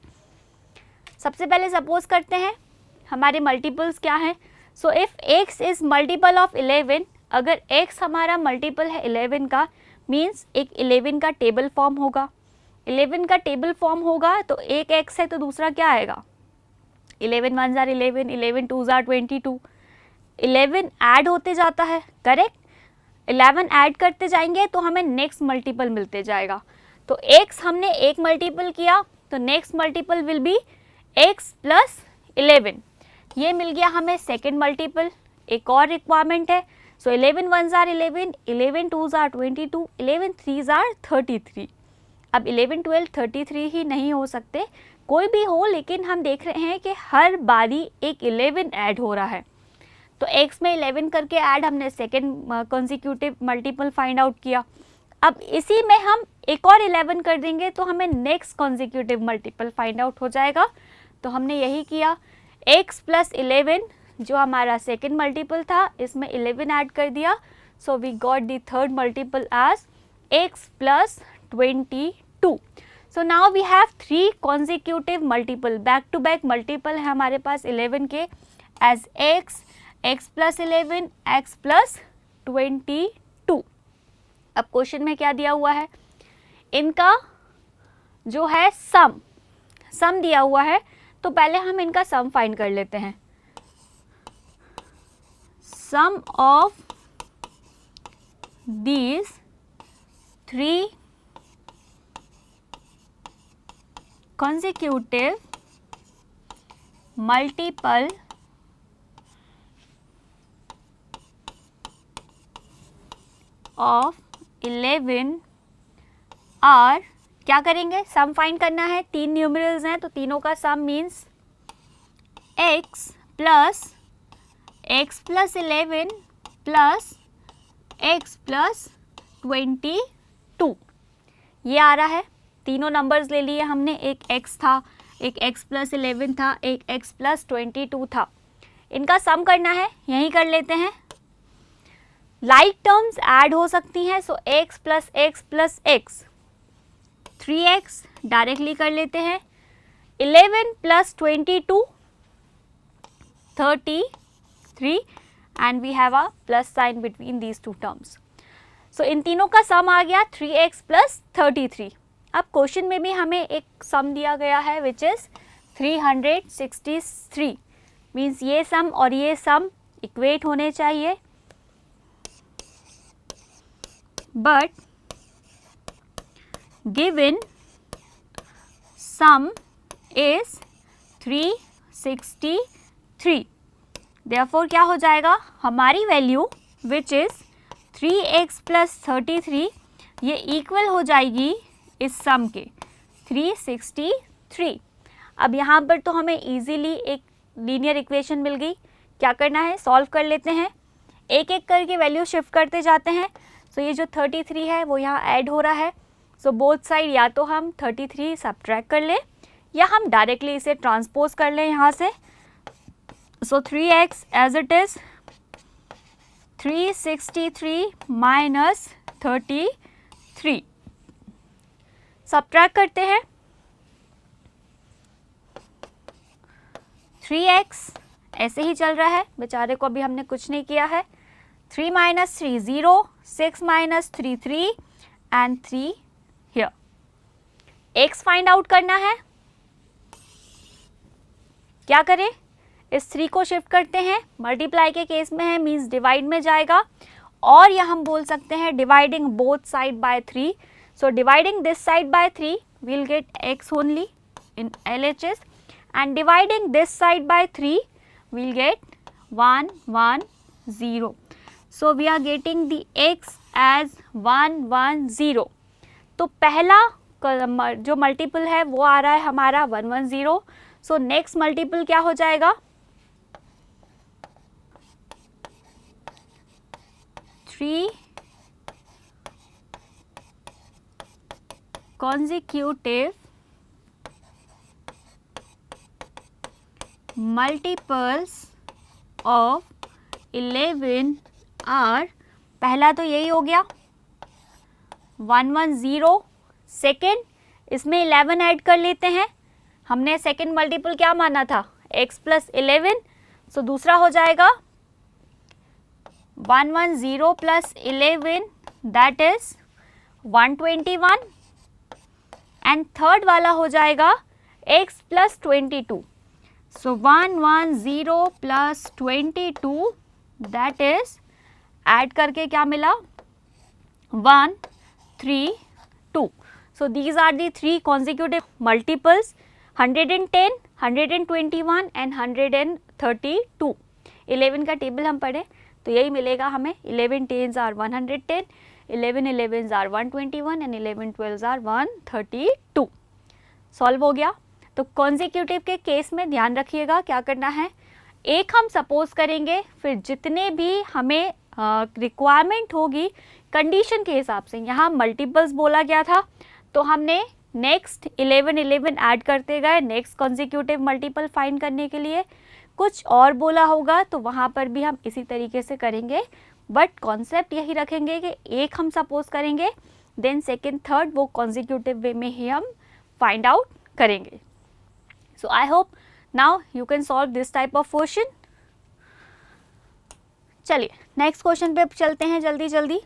सबसे पहले सपोज करते हैं हमारे मल्टीपल्स क्या हैं. So if x is multiple of 11, अगर x हमारा मल्टीपल है 11 का मीन्स एक 11 का टेबल फॉर्म होगा. 11 का टेबल फॉर्म होगा तो एक x है तो दूसरा क्या आएगा, 11 1s are 11, 11 2s are 22. 11 add होते जाता है, करेक्ट. 11 ऐड करते जाएंगे तो हमें नेक्स्ट मल्टीपल मिलते जाएगा. तो x हमने एक मल्टीपल किया तो next multiple will be x plus 11. ये मिल गया हमें सेकेंड मल्टीपल. एक और रिक्वायरमेंट है. सो 11 1s are 11, 11 2s are 22, 11 3s are 33. अब 11 12 33 ही नहीं हो सकते, कोई भी हो, लेकिन हम देख रहे हैं कि हर बारी एक 11 ऐड हो रहा है. तो x में 11 करके ऐड हमने second consecutive multiple find out किया. अब इसी में हम एक और 11 कर देंगे तो हमें next consecutive multiple find out हो जाएगा. तो हमने यही किया, x प्लस 11 जो हमारा सेकेंड मल्टीपल था इसमें 11 ऐड कर दिया. So we got the third multiple as x plus 22. So now we have 3 consecutive multiple, back to back multiple है हमारे पास 11 के, as x plus 11, x plus 22. अब क्वेश्चन में क्या दिया हुआ है, इनका जो है सम दिया हुआ है, तो पहले हम इनका सम फाइंड कर लेते हैं. सम of these 3 consecutive multiple of 11 are, क्या करेंगे, सम फाइंड करना है. 3 न्यूमरल्स हैं तो तीनों का sum means x plus 11 plus x plus 22, ये आ रहा है. तीनों नंबर्स ले लिए हमने, एक x था, एक x प्लस 11 था, एक x प्लस 22 था. इनका सम करना है, यहीं कर लेते हैं. लाइक टर्म्स ऐड हो सकती हैं, सो x plus x plus x, 3x directly कर लेते हैं. 11 plus 22, 33, and we have a plus sign between these two terms. So इन तीनों का सम आ गया 3x प्लस 33. अब क्वेश्चन में भी हमें एक सम दिया गया है विच इज 363, मीन्स ये सम और ये सम इक्वेट होने चाहिए, but given some is 363. Therefore क्या हो जाएगा, हमारी value which is 3x plus 33, ये इक्वल हो जाएगी इस सम के 363. अब यहाँ पर तो हमें इजीली एक लीनियर इक्वेशन मिल गई. क्या करना है, सॉल्व कर लेते हैं, एक एक करके वैल्यू शिफ्ट करते जाते हैं. सो ये जो 33 है वो यहाँ ऐड हो रहा है. सो बोथ साइड या तो हम 33 सब्ट्रैक्ट कर लें या हम डायरेक्टली इसे ट्रांसपोज कर लें यहाँ से. So 3x as it is, 363 minus 33. Subtract करते हैं. 3x ऐसे ही चल रहा है, बेचारे को अभी हमने कुछ नहीं किया है. 3 minus 3 0, 6 minus 3 3 and 3 here. x find out करना है. क्या करें, इस 3 को शिफ्ट करते हैं, मल्टीप्लाई के केस में है मीन्स डिवाइड में जाएगा, और या हम बोल सकते हैं dividing both side by 3. So dividing this side by 3 we'll get x only in LHS, and dividing this side by 3 we'll get 1 1 0. So we are getting the x as 1 1 0. तो पहला जो मल्टीपल है वो आ रहा है हमारा 1 1 0. सो नेक्स्ट मल्टीपल क्या हो जाएगा, 3 consecutive multiples of 11 are, पहला तो यही हो गया 1 1 0. सेकेंड, इसमें 11 ऐड कर लेते हैं, हमने सेकेंड मल्टीपल क्या माना था, x प्लस 11. सो दूसरा हो जाएगा 1 1 0 plus 11, that is 121. And third वाला हो जाएगा x plus 22. So 1 1 0 plus 22, that is add करके क्या मिला, 1 3 2. So these are the 3 consecutive multiples, 110, 121 and 132. 11 का टेबल हम पढ़े तो यही मिलेगा हमें. 11 10s are 110, 11 11s are 121 and 11 12s are 132. Solve हो गया. तो कॉन्जिक्यूटिव के केस में ध्यान रखिएगा क्या करना है, एक हम सपोज करेंगे, फिर जितने भी हमें रिक्वायरमेंट होगी कंडीशन के हिसाब से, यहाँ मल्टीपल्स बोला गया था तो हमने नेक्स्ट 11 11 ऐड करते गए नेक्स्ट कॉन्जिक्यूटिव मल्टीपल फाइंड करने के लिए. कुछ और बोला होगा तो वहाँ पर भी हम इसी तरीके से करेंगे, बट कॉन्सेप्ट यही रखेंगे कि एक हम सपोज करेंगे, देन सेकेंड थर्ड वो कॉन्जिक्यूटिव वे में ही हम फाइंड आउट करेंगे. So I hope now you can solve this type of question. चलिए नेक्स्ट क्वेश्चन पे चलते हैं जल्दी जल्दी.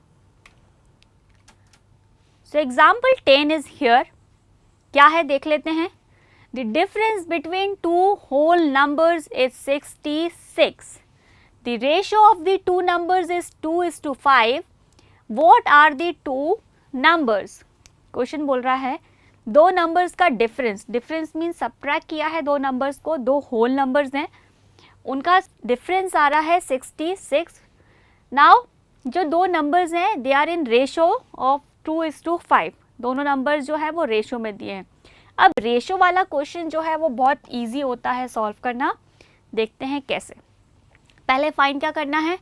So example 10 is here. क्या है देख लेते हैं. The difference between two whole numbers is 66. The ratio of the two numbers is 2:5. What are the two numbers. Question बोल रहा है दो नंबर्स का डिफरेंस. डिफरेंस मीन्स सब्ट्रैक्ट किया है दो नंबर्स को. दो होल नंबर्स हैं, उनका डिफरेंस आ रहा है 66. नाउ जो दो नंबर्स हैं they are in ratio of 2:5. दोनों नंबर्स जो है वो रेशो में दिए हैं. अब रेशो वाला क्वेश्चन जो है वो बहुत इजी होता है सॉल्व करना. देखते हैं कैसे. पहले फाइंड क्या करना है,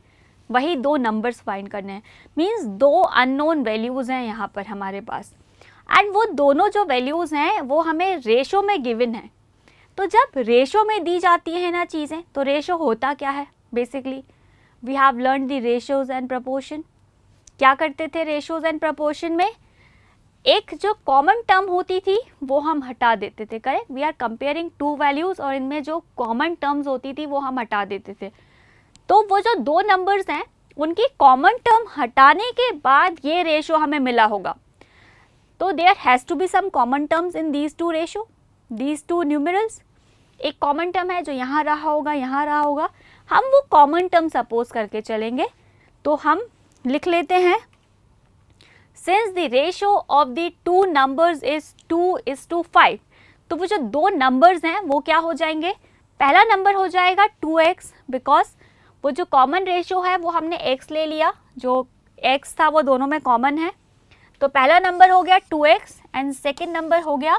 वही दो नंबर्स फाइंड करने हैं. मीन्स दो अननोन वैल्यूज़ हैं यहाँ पर हमारे पास, एंड वो दोनों जो वैल्यूज़ हैं वो हमें रेशो में गिवन है. तो जब रेशो में दी जाती है ना चीज़ें, तो रेशो होता क्या है. Basically we have learn the ratios and proportion. क्या करते थे रेशियोज एंड प्रपोर्शन में, एक जो कॉमन टर्म होती थी वो हम हटा देते थे. Correct. We are comparing two values और इनमें जो कॉमन टर्म्स होती थी वो हम हटा देते थे. तो वो जो दो नंबर्स हैं उनकी कॉमन टर्म हटाने के बाद ये रेशो हमें मिला होगा. तो there has to be some common terms in these two ratio, these two numerals. एक कॉमन टर्म है जो यहाँ रहा होगा, यहाँ रहा होगा. हम वो कॉमन टर्म सपोज करके चलेंगे. तो हम लिख लेते हैं since the ratio of the two numbers is 2:5. तो वो जो दो नंबर्स हैं वो क्या हो जाएंगे. पहला नंबर हो जाएगा 2x, बिकॉज वो जो कॉमन रेशो है वो हमने x ले लिया, जो x था वो दोनों में कॉमन है. तो पहला नंबर हो गया 2x एंड सेकेंड नंबर हो गया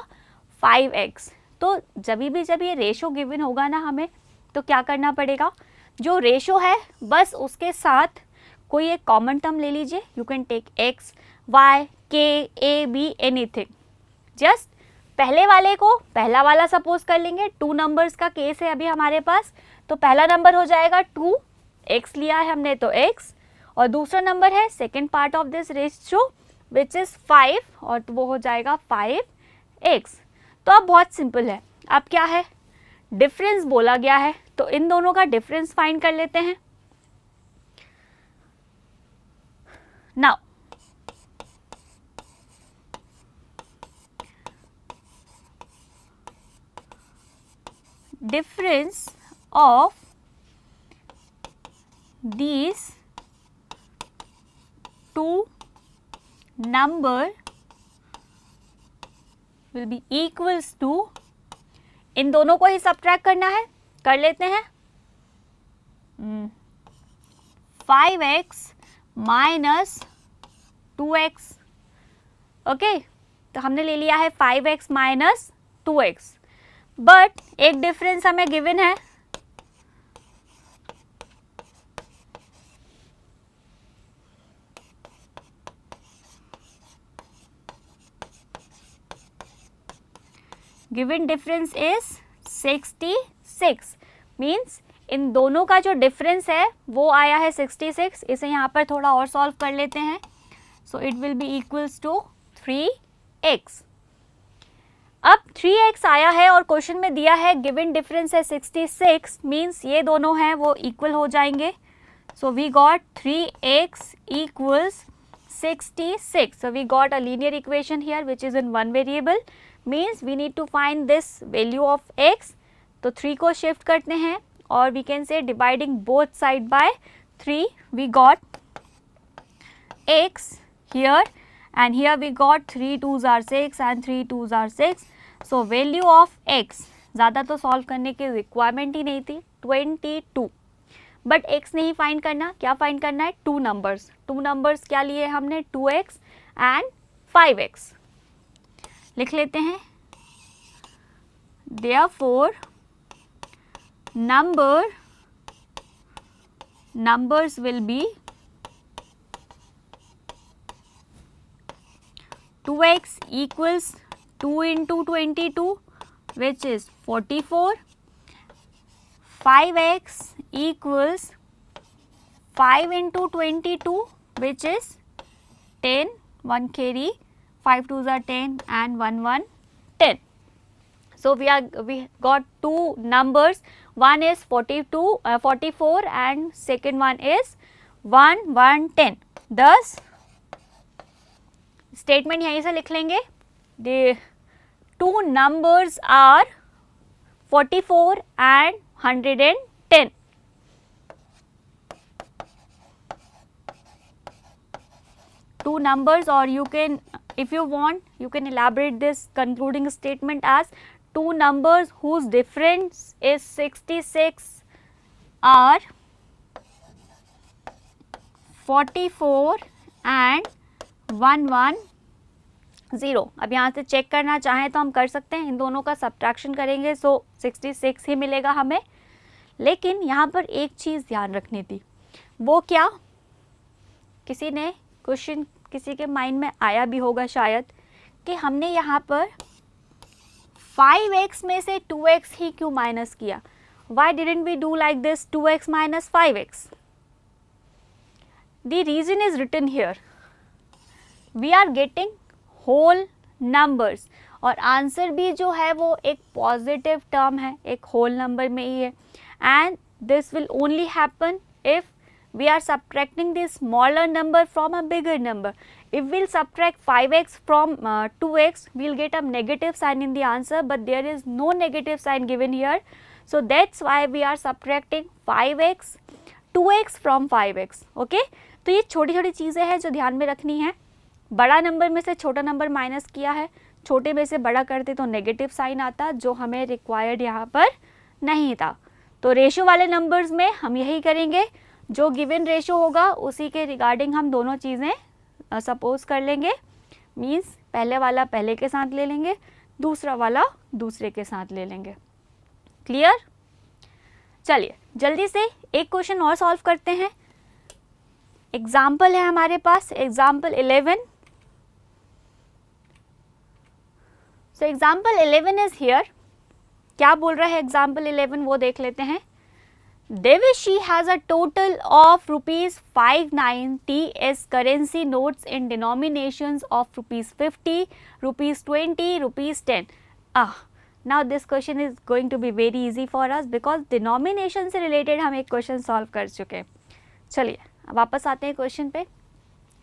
5x. तो जब ये रेशो गिवन होगा ना हमें, तो क्या करना पड़ेगा, जो रेशो है बस उसके साथ कोई एक कॉमन टर्म ले लीजिए. You can take x, y, k, a, b, anything. Just पहले वाले को पहला वाला सपोज कर लेंगे. टू नंबर्स का केस है अभी हमारे पास. तो पहला नंबर हो जाएगा 2, x लिया है हमने तो x, और दूसरा नंबर है second part of this ratio which is 5, और वो हो जाएगा 5x. तो अब बहुत सिंपल है. अब क्या है, डिफरेंस बोला गया है, तो इन दोनों का डिफरेंस फाइंड कर लेते हैं. Now difference of these two number will be equals to, इन दोनों को ही सब्ट्रैक्ट करना है, कर लेते हैं. 5x minus 2x. ओके, तो हमने ले लिया है 5x माइनस 2x. बट एक डिफरेंस हमें गिवन है, given difference is 66. Means in दोनों का जो डिफरेंस है वो आया है 66. इसे यहाँ पर थोड़ा और सॉल्व कर लेते हैं. So it will be equals to 3x. अब 3x आया है और क्वेश्चन में दिया है गिवन डिफरेंस है 66. मीन्स ये दोनों हैं वो इक्वल हो जाएंगे. So we got 3x equals 66. So we got a linear equation here which is in one variable. Means we need to find this value of x. तो 3 को शिफ्ट करते हैं और we can say dividing both side by 3 we got x here, and here we got 3 2s are 6 and 3 2s are 6. So value of x ज़्यादा तो solve करने की requirement ही नहीं थी, 22. बट x नहीं फाइंड करना, क्या फाइंड करना है, टू नंबर्स क्या लिए हमने, 2x एंड 5x. लिख लेते हैं. Therefore numbers will be 2x equals 2 into 22 which is 44. 5x equals 5 into 22 which is 10. 1 carry, 5 2s are 10 and 1 1 10. So we got two numbers, one is 44 and second one is 110. Thus statement यहीं से लिख लेंगे, the two numbers are 44 and 110. Two numbers, or you can, if you want, you can elaborate this concluding statement as two numbers whose difference is 66 are 44 and 110. अब यहाँ से check करना चाहें तो हम कर सकते हैं, इन दोनों का सब्ट्रैक्शन करेंगे सो 66 ही मिलेगा हमें. लेकिन यहाँ पर एक चीज़ ध्यान रखनी थी, वो क्या, किसी ने क्वेश्चन, किसी के माइंड में आया भी होगा शायद कि हमने यहाँ पर 5x में से 2x ही क्यों माइनस किया. Why didn't we do like this 2x minus 5x? The reason is written here. We are getting whole numbers और आंसर भी जो है वो एक पॉजिटिव टर्म है, एक होल नंबर में ही है. And this will only happen if we are subtracting the smaller number from a bigger number. If we'll subtract 5x from 2x, we'll get a negative sign in the answer, but there is no negative sign given here. So that's why we are subtracting 5x, 2x from 5x. Okay? तो ये छोटी छोटी चीज़ें हैं जो ध्यान में रखनी है. बड़ा नंबर में से छोटा नंबर माइनस किया है, छोटे में से बड़ा करते तो नेगेटिव साइन आता, जो हमें रिक्वायर्ड यहाँ पर नहीं था. तो रेशो वाले नंबर्स में हम यही करेंगे, जो गिवन रेशो होगा उसी के रिगार्डिंग हम दोनों चीज़ें सपोज कर लेंगे. मीन्स पहले वाला पहले के साथ ले लेंगे, दूसरा वाला दूसरे के साथ ले लेंगे. क्लियर? चलिए जल्दी से एक क्वेश्चन और सॉल्व करते हैं. एग्जाम्पल है हमारे पास, example 11. So example 11 is here. क्या बोल रहा है एग्जाम्पल 11 वो देख लेते हैं. Devishi has a total of rupees 590 as currency notes in denominations of rupees 50, rupees 20, rupees 10. Now this question is going to be very easy for us because denomination से related हम एक question solve कर चुके हैं. चलिए वापस आते हैं क्वेश्चन पे.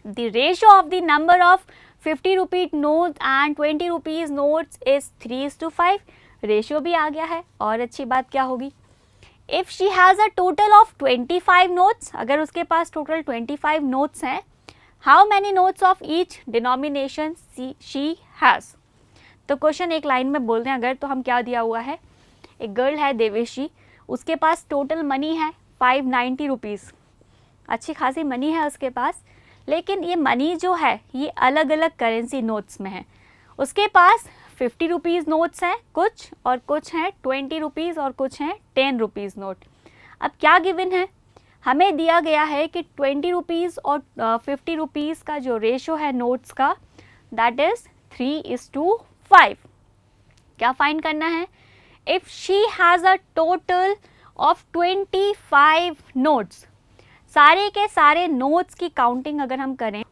The ratio of the number of 50 rupee notes and 20 rupees notes is 3:5. Ratio भी आ गया है और अच्छी बात क्या होगी. If she has a total of 25 notes, अगर उसके पास टोटल 25 notes हैं, how many notes of each denomination she has? तो क्वेश्चन एक लाइन में बोल दें अगर, तो हम क्या दिया हुआ है, एक गर्ल है देवेशी, उसके पास टोटल मनी है 590 रुपीज़. अच्छी खासी मनी है उसके पास, लेकिन ये मनी जो है ये अलग अलग करेंसी नोट्स में है. उसके पास 50 रुपीज़ नोट्स हैं कुछ, और कुछ हैं 20 रुपीज़ और कुछ हैं 10 रुपीज़ नोट. अब क्या गिवन है, हमें दिया गया है कि 20 रुपीज़ और 50 रुपीज़ का जो रेशो है नोट्स का, दैट इज़ 3:5. क्या फाइंड करना है. If she has a total of 25 notes, सारे के सारे नोट्स की काउंटिंग अगर हम करें,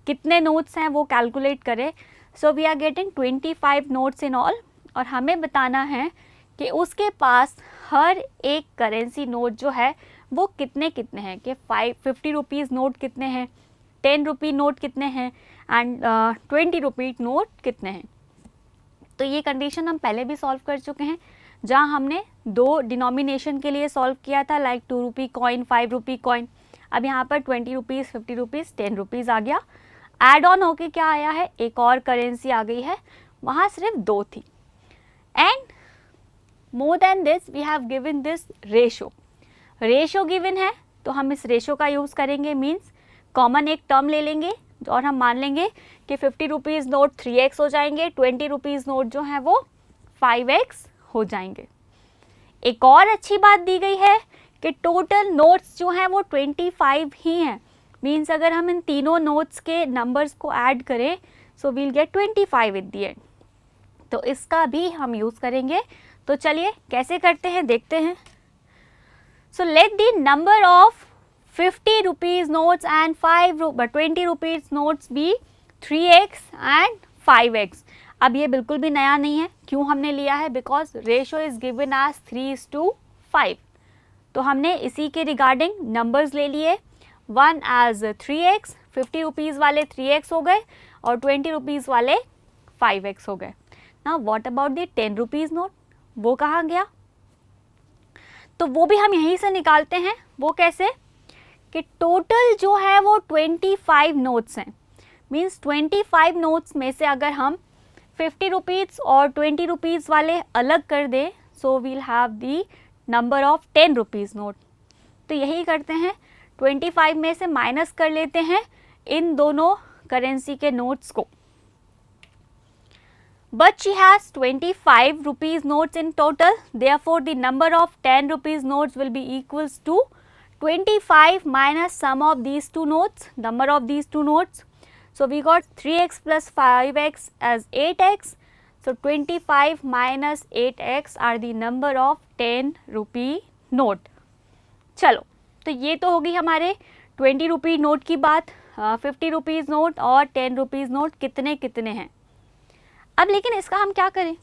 कितने नोट्स हैं वो कैलकुलेट करें. So we are getting 25 notes in all, और हमें बताना है कि उसके पास हर एक करेंसी नोट जो है वो कितने कितने हैं, कि 50 रुपीज़ नोट कितने हैं, 10 रुपी नोट कितने हैं, एंड 20 रुपी नोट कितने हैं. तो ये कंडीशन हम पहले भी सॉल्व कर चुके हैं, जहाँ हमने दो डिनोमिनेशन के लिए सॉल्व किया था, like 2 rupee coin, 5 rupee coin. अब यहाँ पर 20 रुपीज़, 50 रुपीज़, 10 रुपीज़ आ गया. एड ऑन होके क्या आया है, एक और करेंसी आ गई है, वहाँ सिर्फ 2 थी. And more than this we have given this ratio. Ratio given है तो हम इस रेशो का यूज़ करेंगे. मीन्स कॉमन एक टर्म ले लेंगे और हम मान लेंगे कि 50 रुपीज़ नोट 3x हो जाएंगे, 20 रुपीज़ नोट जो हैं वो 5x हो जाएंगे. एक और अच्छी बात दी गई है कि टोटल नोट्स जो हैं वो 25 ही हैं. मीन्स अगर हम इन तीनों नोट्स के नंबर्स को ऐड करें, so we'll get 25 at the end. तो इसका भी हम यूज़ करेंगे. तो चलिए कैसे करते हैं देखते हैं. So let the number of 50 rupees notes and 20 rupees notes be 3x and 5x. अब ये बिल्कुल भी नया नहीं है. क्यों हमने लिया है? Because ratio is given as 3:5. तो हमने इसी के रिगार्डिंग नंबर्स ले लिए. वन एज 3x, 50 रुपीज़ वाले 3x हो गए और 20 रुपीज़ वाले 5x हो गए. Now what about the 10 rupees note? वो कहाँ गया? तो वो भी हम यहीं से निकालते हैं. वो कैसे? कि टोटल जो है वो 25 नोट्स हैं. मीन्स 25 नोट्स में से अगर हम 50 रुपीज़ और 20 रुपीज़ वाले अलग कर दें, so we'll have the number of 10 rupees note. तो यही करते हैं, 25 में से माइनस कर लेते हैं इन दोनों करेंसी के नोट्स को. But she has 25 rupees notes in total. Therefore, the number of 10 rupees notes will be equals to 25 minus sum of these two notes, number of these two notes. So, we got 3x plus 5x as 8x. So, 25 minus 8x are the number of 10 rupee note. चलो, तो ये तो होगी हमारे 20 rupee note की बात. 50 rupees note और 10 rupees note कितने कितने हैं. अब लेकिन इसका हम क्या करें?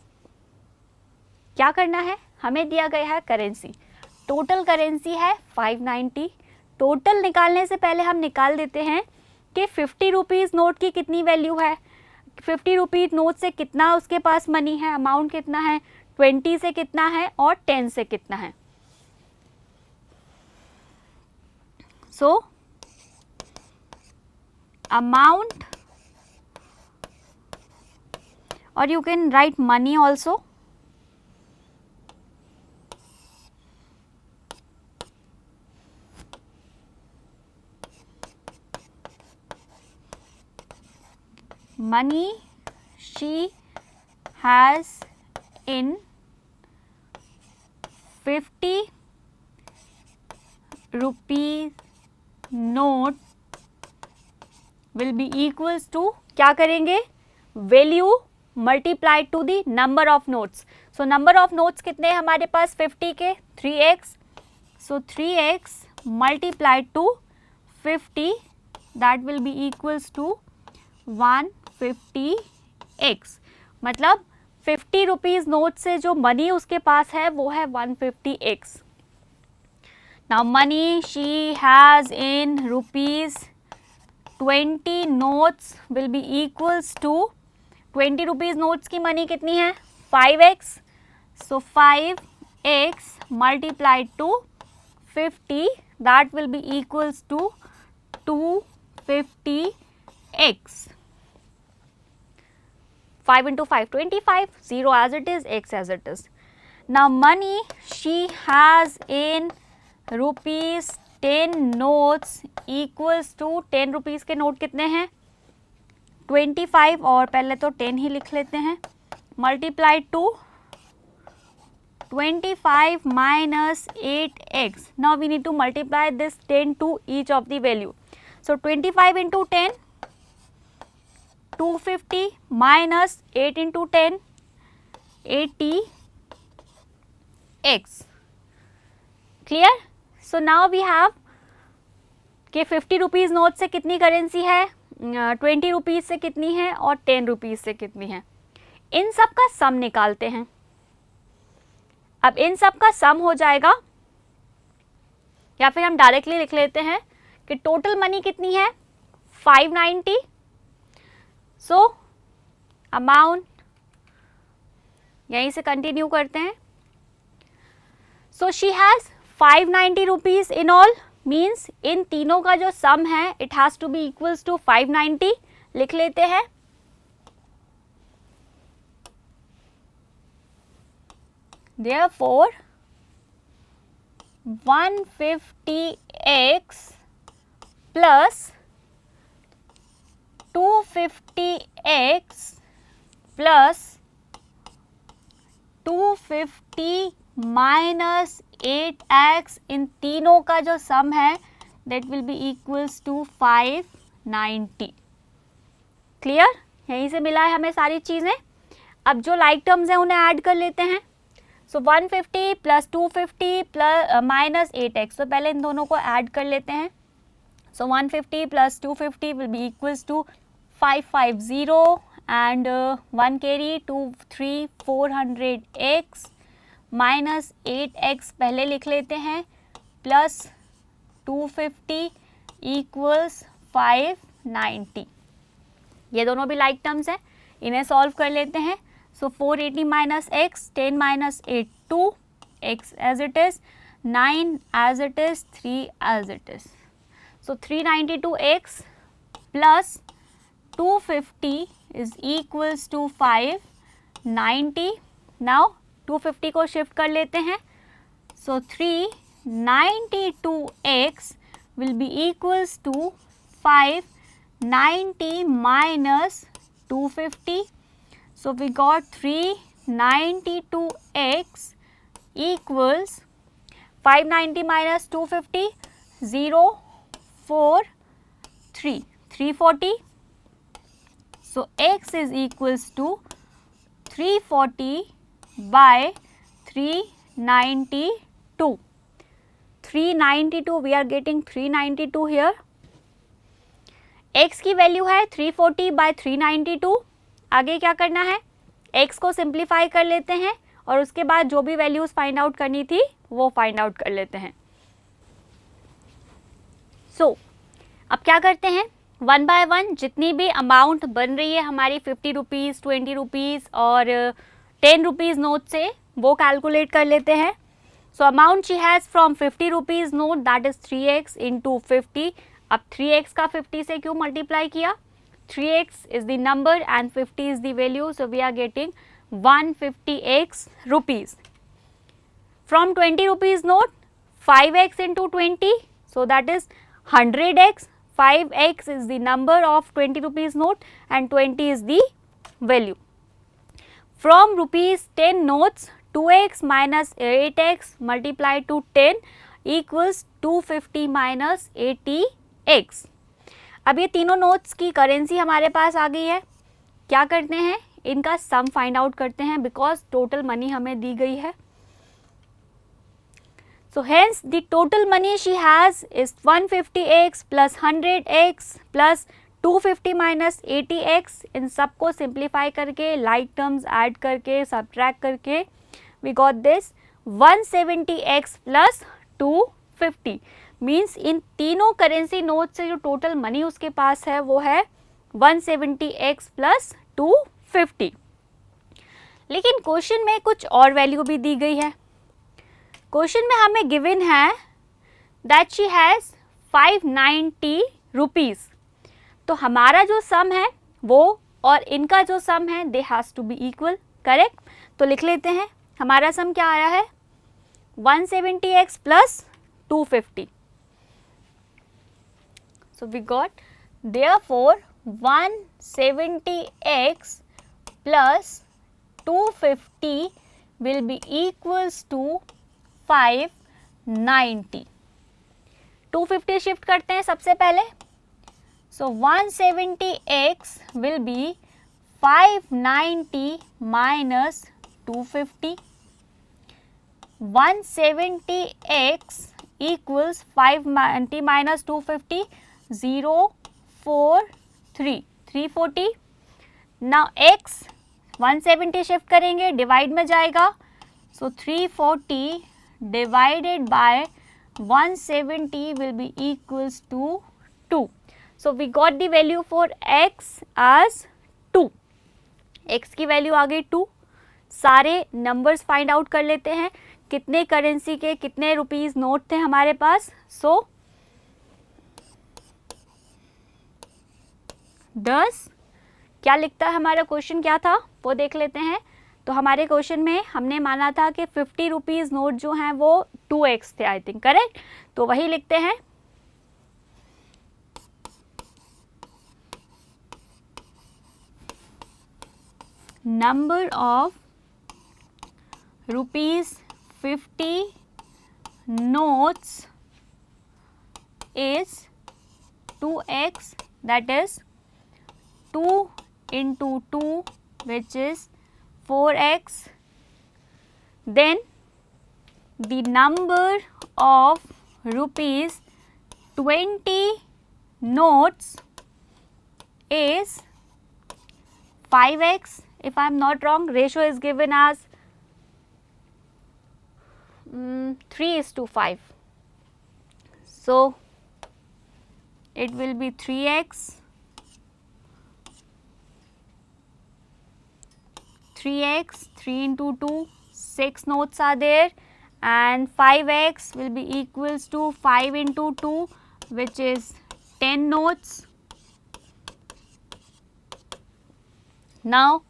क्या करना है? हमें दिया गया है करेंसी. टोटल करेंसी है 590. टोटल निकालने से पहले हम निकाल देते हैं कि 50 रुपीज़ नोट की कितनी वैल्यू है. 50 रुपीज़ नोट से कितना उसके पास मनी है, अमाउंट कितना है, 20 से कितना है और 10 से कितना है. So amount, or you can write money also. Money she has in 50 rupees note will be equals to, क्या करेंगे? Value multiply to the number of notes. So number of notes कितने हैं हमारे पास 50 के? 3x. So 3x multiply to 50, that will be equals to 150x. मतलब 50 rupees note से जो मनी उसके पास है वो है 150x. Now money she has in rupees 20 notes will be equals to 20 rupees notes की मनी कितनी है? 5x. So 5x multiply to 50, that will be equals to 250x. 5 into 5, 25. 0 as it is, x as it is. Now money she has in rupees 10 notes equals to 10 rupees के note कितने हैं? 25. और पहले तो 10 ही लिख लेते हैं. Multiply two 25 minus 8x. Now we need to multiply this 10 to each of the value. So 25 into 10, 250 minus 8 into 10, 80x. Clear? So now we have कि 50 रुपीज़ नोट से कितनी करेंसी है, 20 रुपीज़ से कितनी है और 10 रुपीज़ से कितनी है. इन सब का सम निकालते हैं. अब इन सब का सम हो जाएगा, या फिर हम डायरेक्टली लिख लेते हैं कि टोटल मनी कितनी है 590. सो अमाउंट यहीं से कंटिन्यू करते हैं. So she has 590 rupees in all. Means इन तीनों का जो सम है it has to be equals to 590. लिख लेते हैं. Therefore 150x plus 250x plus 250 minus 8x, इन तीनों का जो सम है that will be equals to 590. Clear? यहीं से मिला है हमें सारी चीज़ें. अब जो लाइक टर्म्स हैं उन्हें ऐड कर लेते हैं. So 150 plus 250 plus minus 8x. तो पहले इन दोनों को ऐड कर लेते हैं. So 150 plus 250 will be equals to 550 and 1 carry 2 3 400x minus 8x पहले लिख लेते हैं प्लस 250 इक्वल्स 590. ये दोनों भी लाइक टर्म्स हैं, इन्हें सॉल्व कर लेते हैं. सो 480 minus x, 10 minus 8 2, x as it is, 9 as it is, 3 as it is. So 392x plus 250 is equals to 590. Now 250 को शिफ्ट कर लेते हैं. So 392x will be equals to 590 minus 250. So we got 392x equals 590 minus 250, 0, 4, 3, 340. So x is equals to 340 by 392. 392, we are getting 392 here. x की value है 340 by 392. आगे क्या करना है, x को सिंप्लीफाई कर लेते हैं और उसके बाद जो भी वैल्यूज फाइंड आउट करनी थी वो फाइंड आउट कर लेते हैं. सो अब क्या करते हैं, 1 बाय 1 जितनी भी अमाउंट बन रही है हमारी 50 रुपीज़, 20 रुपीज़ और 10 रुपीज़ नोट से, वो कैलकुलेट कर लेते हैं. So amount she has from 50 rupees note, that is 3x into 50. अब 3x का 50 से क्यों मल्टीप्लाई किया, 3x is the number and 50 is the value, so we are getting 150x rupees. From 20 rupees note, 5x into 20, so that is 100x. 5x is the number of 20 rupees note and 20 is the value. From rupees 10 notes, 2x minus 8x multiplied to 10 equals 250 minus 80x. अब ये तीनों notes की currency हमारे पास आ गई है. क्या करते हैं, इनका सम फाइंड आउट करते हैं बिकॉज टोटल मनी हमें दी गई है. So hence the total money she has is 150x plus 100x plus 250 minus 80x. इन सब को सिंप्लीफाई करके, लाइक टर्म्स ऐड करके, सब्ट्रैक्ट करके we got this 170x plus 250. Means इन तीनों करेंसी नोट से जो टोटल मनी उसके पास है वो है 170x प्लस 250. लेकिन क्वेश्चन में कुछ और वैल्यू भी दी गई है. क्वेश्चन में हमें गिवन है दैट शी हैज़ 590 रुपीज़. तो हमारा जो सम है वो और इनका जो सम है they has to be equal, correct. तो लिख लेते हैं, हमारा सम क्या आया है 170x plus 250. So we got therefore 170x plus 250 will be equals to 590. 250 shift करते हैं सबसे पहले. So 170x will be 590 minus 250. 170x equals 590 minus 250, 0, 4, 3, 340. Now x 170 shift करेंगे, डिवाइड में जाएगा. So 340 divided by 170 will be equals to 2. So we got the value for x as 2. x की value आ गई 2. सारे नंबर्स फाइंड आउट कर लेते हैं, कितने करेंसी के कितने रुपीस नोट थे हमारे पास. सो 10. क्या लिखता है हमारा क्वेश्चन, क्या था वो देख लेते हैं. तो हमारे क्वेश्चन में हमने माना था कि 50 रुपीज़ नोट जो हैं वो 2x थे, आई थिंक, करेक्ट. तो वही लिखते हैं. Number of rupees 50 notes is 2x, that is 2 into 2 which is 4x. Then the number of rupees 20 notes is 5x, if I am not wrong, ratio is given as 3:5. So it will be 3x, 3 into 2, 6 notes are there, and 5x will be equals to 5 into 2, which is 10 notes. Now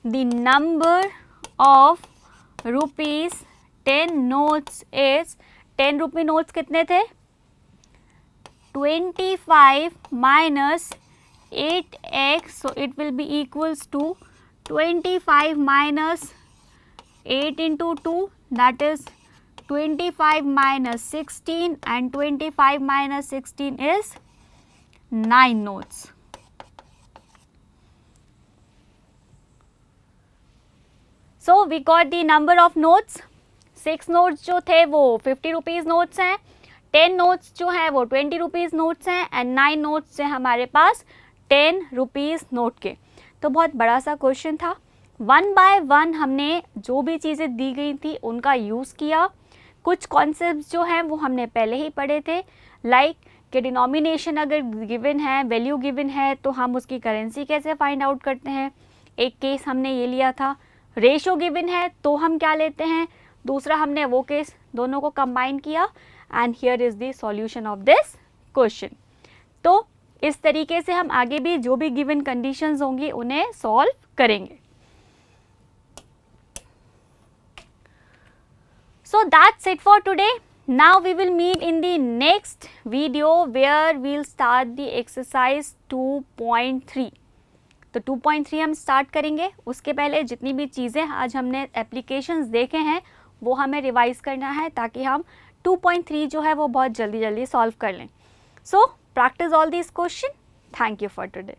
the number of rupees 10 notes is, 10 rupee notes कितने थे? 25 minus 8x, so it will be equals to 25 minus 8 into 2, that is 25 minus 16, and 25 minus 16 is 9 notes. So we got the number of notes. 6 notes जो थे वो 50 rupees notes हैं, 10 notes जो है वो 20 rupees notes हैं, एंड 9 नोट्स हैं हमारे पास 10 रुपीज़ नोट के. तो बहुत बड़ा सा क्वेश्चन था. 1 बाय 1 हमने जो भी चीज़ें दी गई थी उनका यूज़ किया. कुछ कॉन्सेप्ट जो हैं वो हमने पहले ही पढ़े थे, लाइक कि डिनोमिनेशन अगर गिवन है, वैल्यू गिवन है, तो हम उसकी करेंसी कैसे फाइंड आउट करते हैं. एक केस हमने ये लिया था. रेशो गिवन है तो हम क्या लेते हैं, दूसरा हमने वो केस, दोनों को कंबाइन किया, and here is the solution of this question. तो इस तरीके से हम आगे भी जो भी गिवन कंडीशंस होंगी उन्हें सॉल्व करेंगे. So that's it for today. Now we will meet in the next video where we'll start the exercise 2.3. तो 2.3 हम स्टार्ट करेंगे. उसके पहले जितनी भी चीज़ें आज हमने एप्लीकेशंस देखे हैं वो हमें रिवाइज करना है ताकि हम 2.3 जो है वो बहुत जल्दी सॉल्व कर लें. So practice all this question. Thank you for today.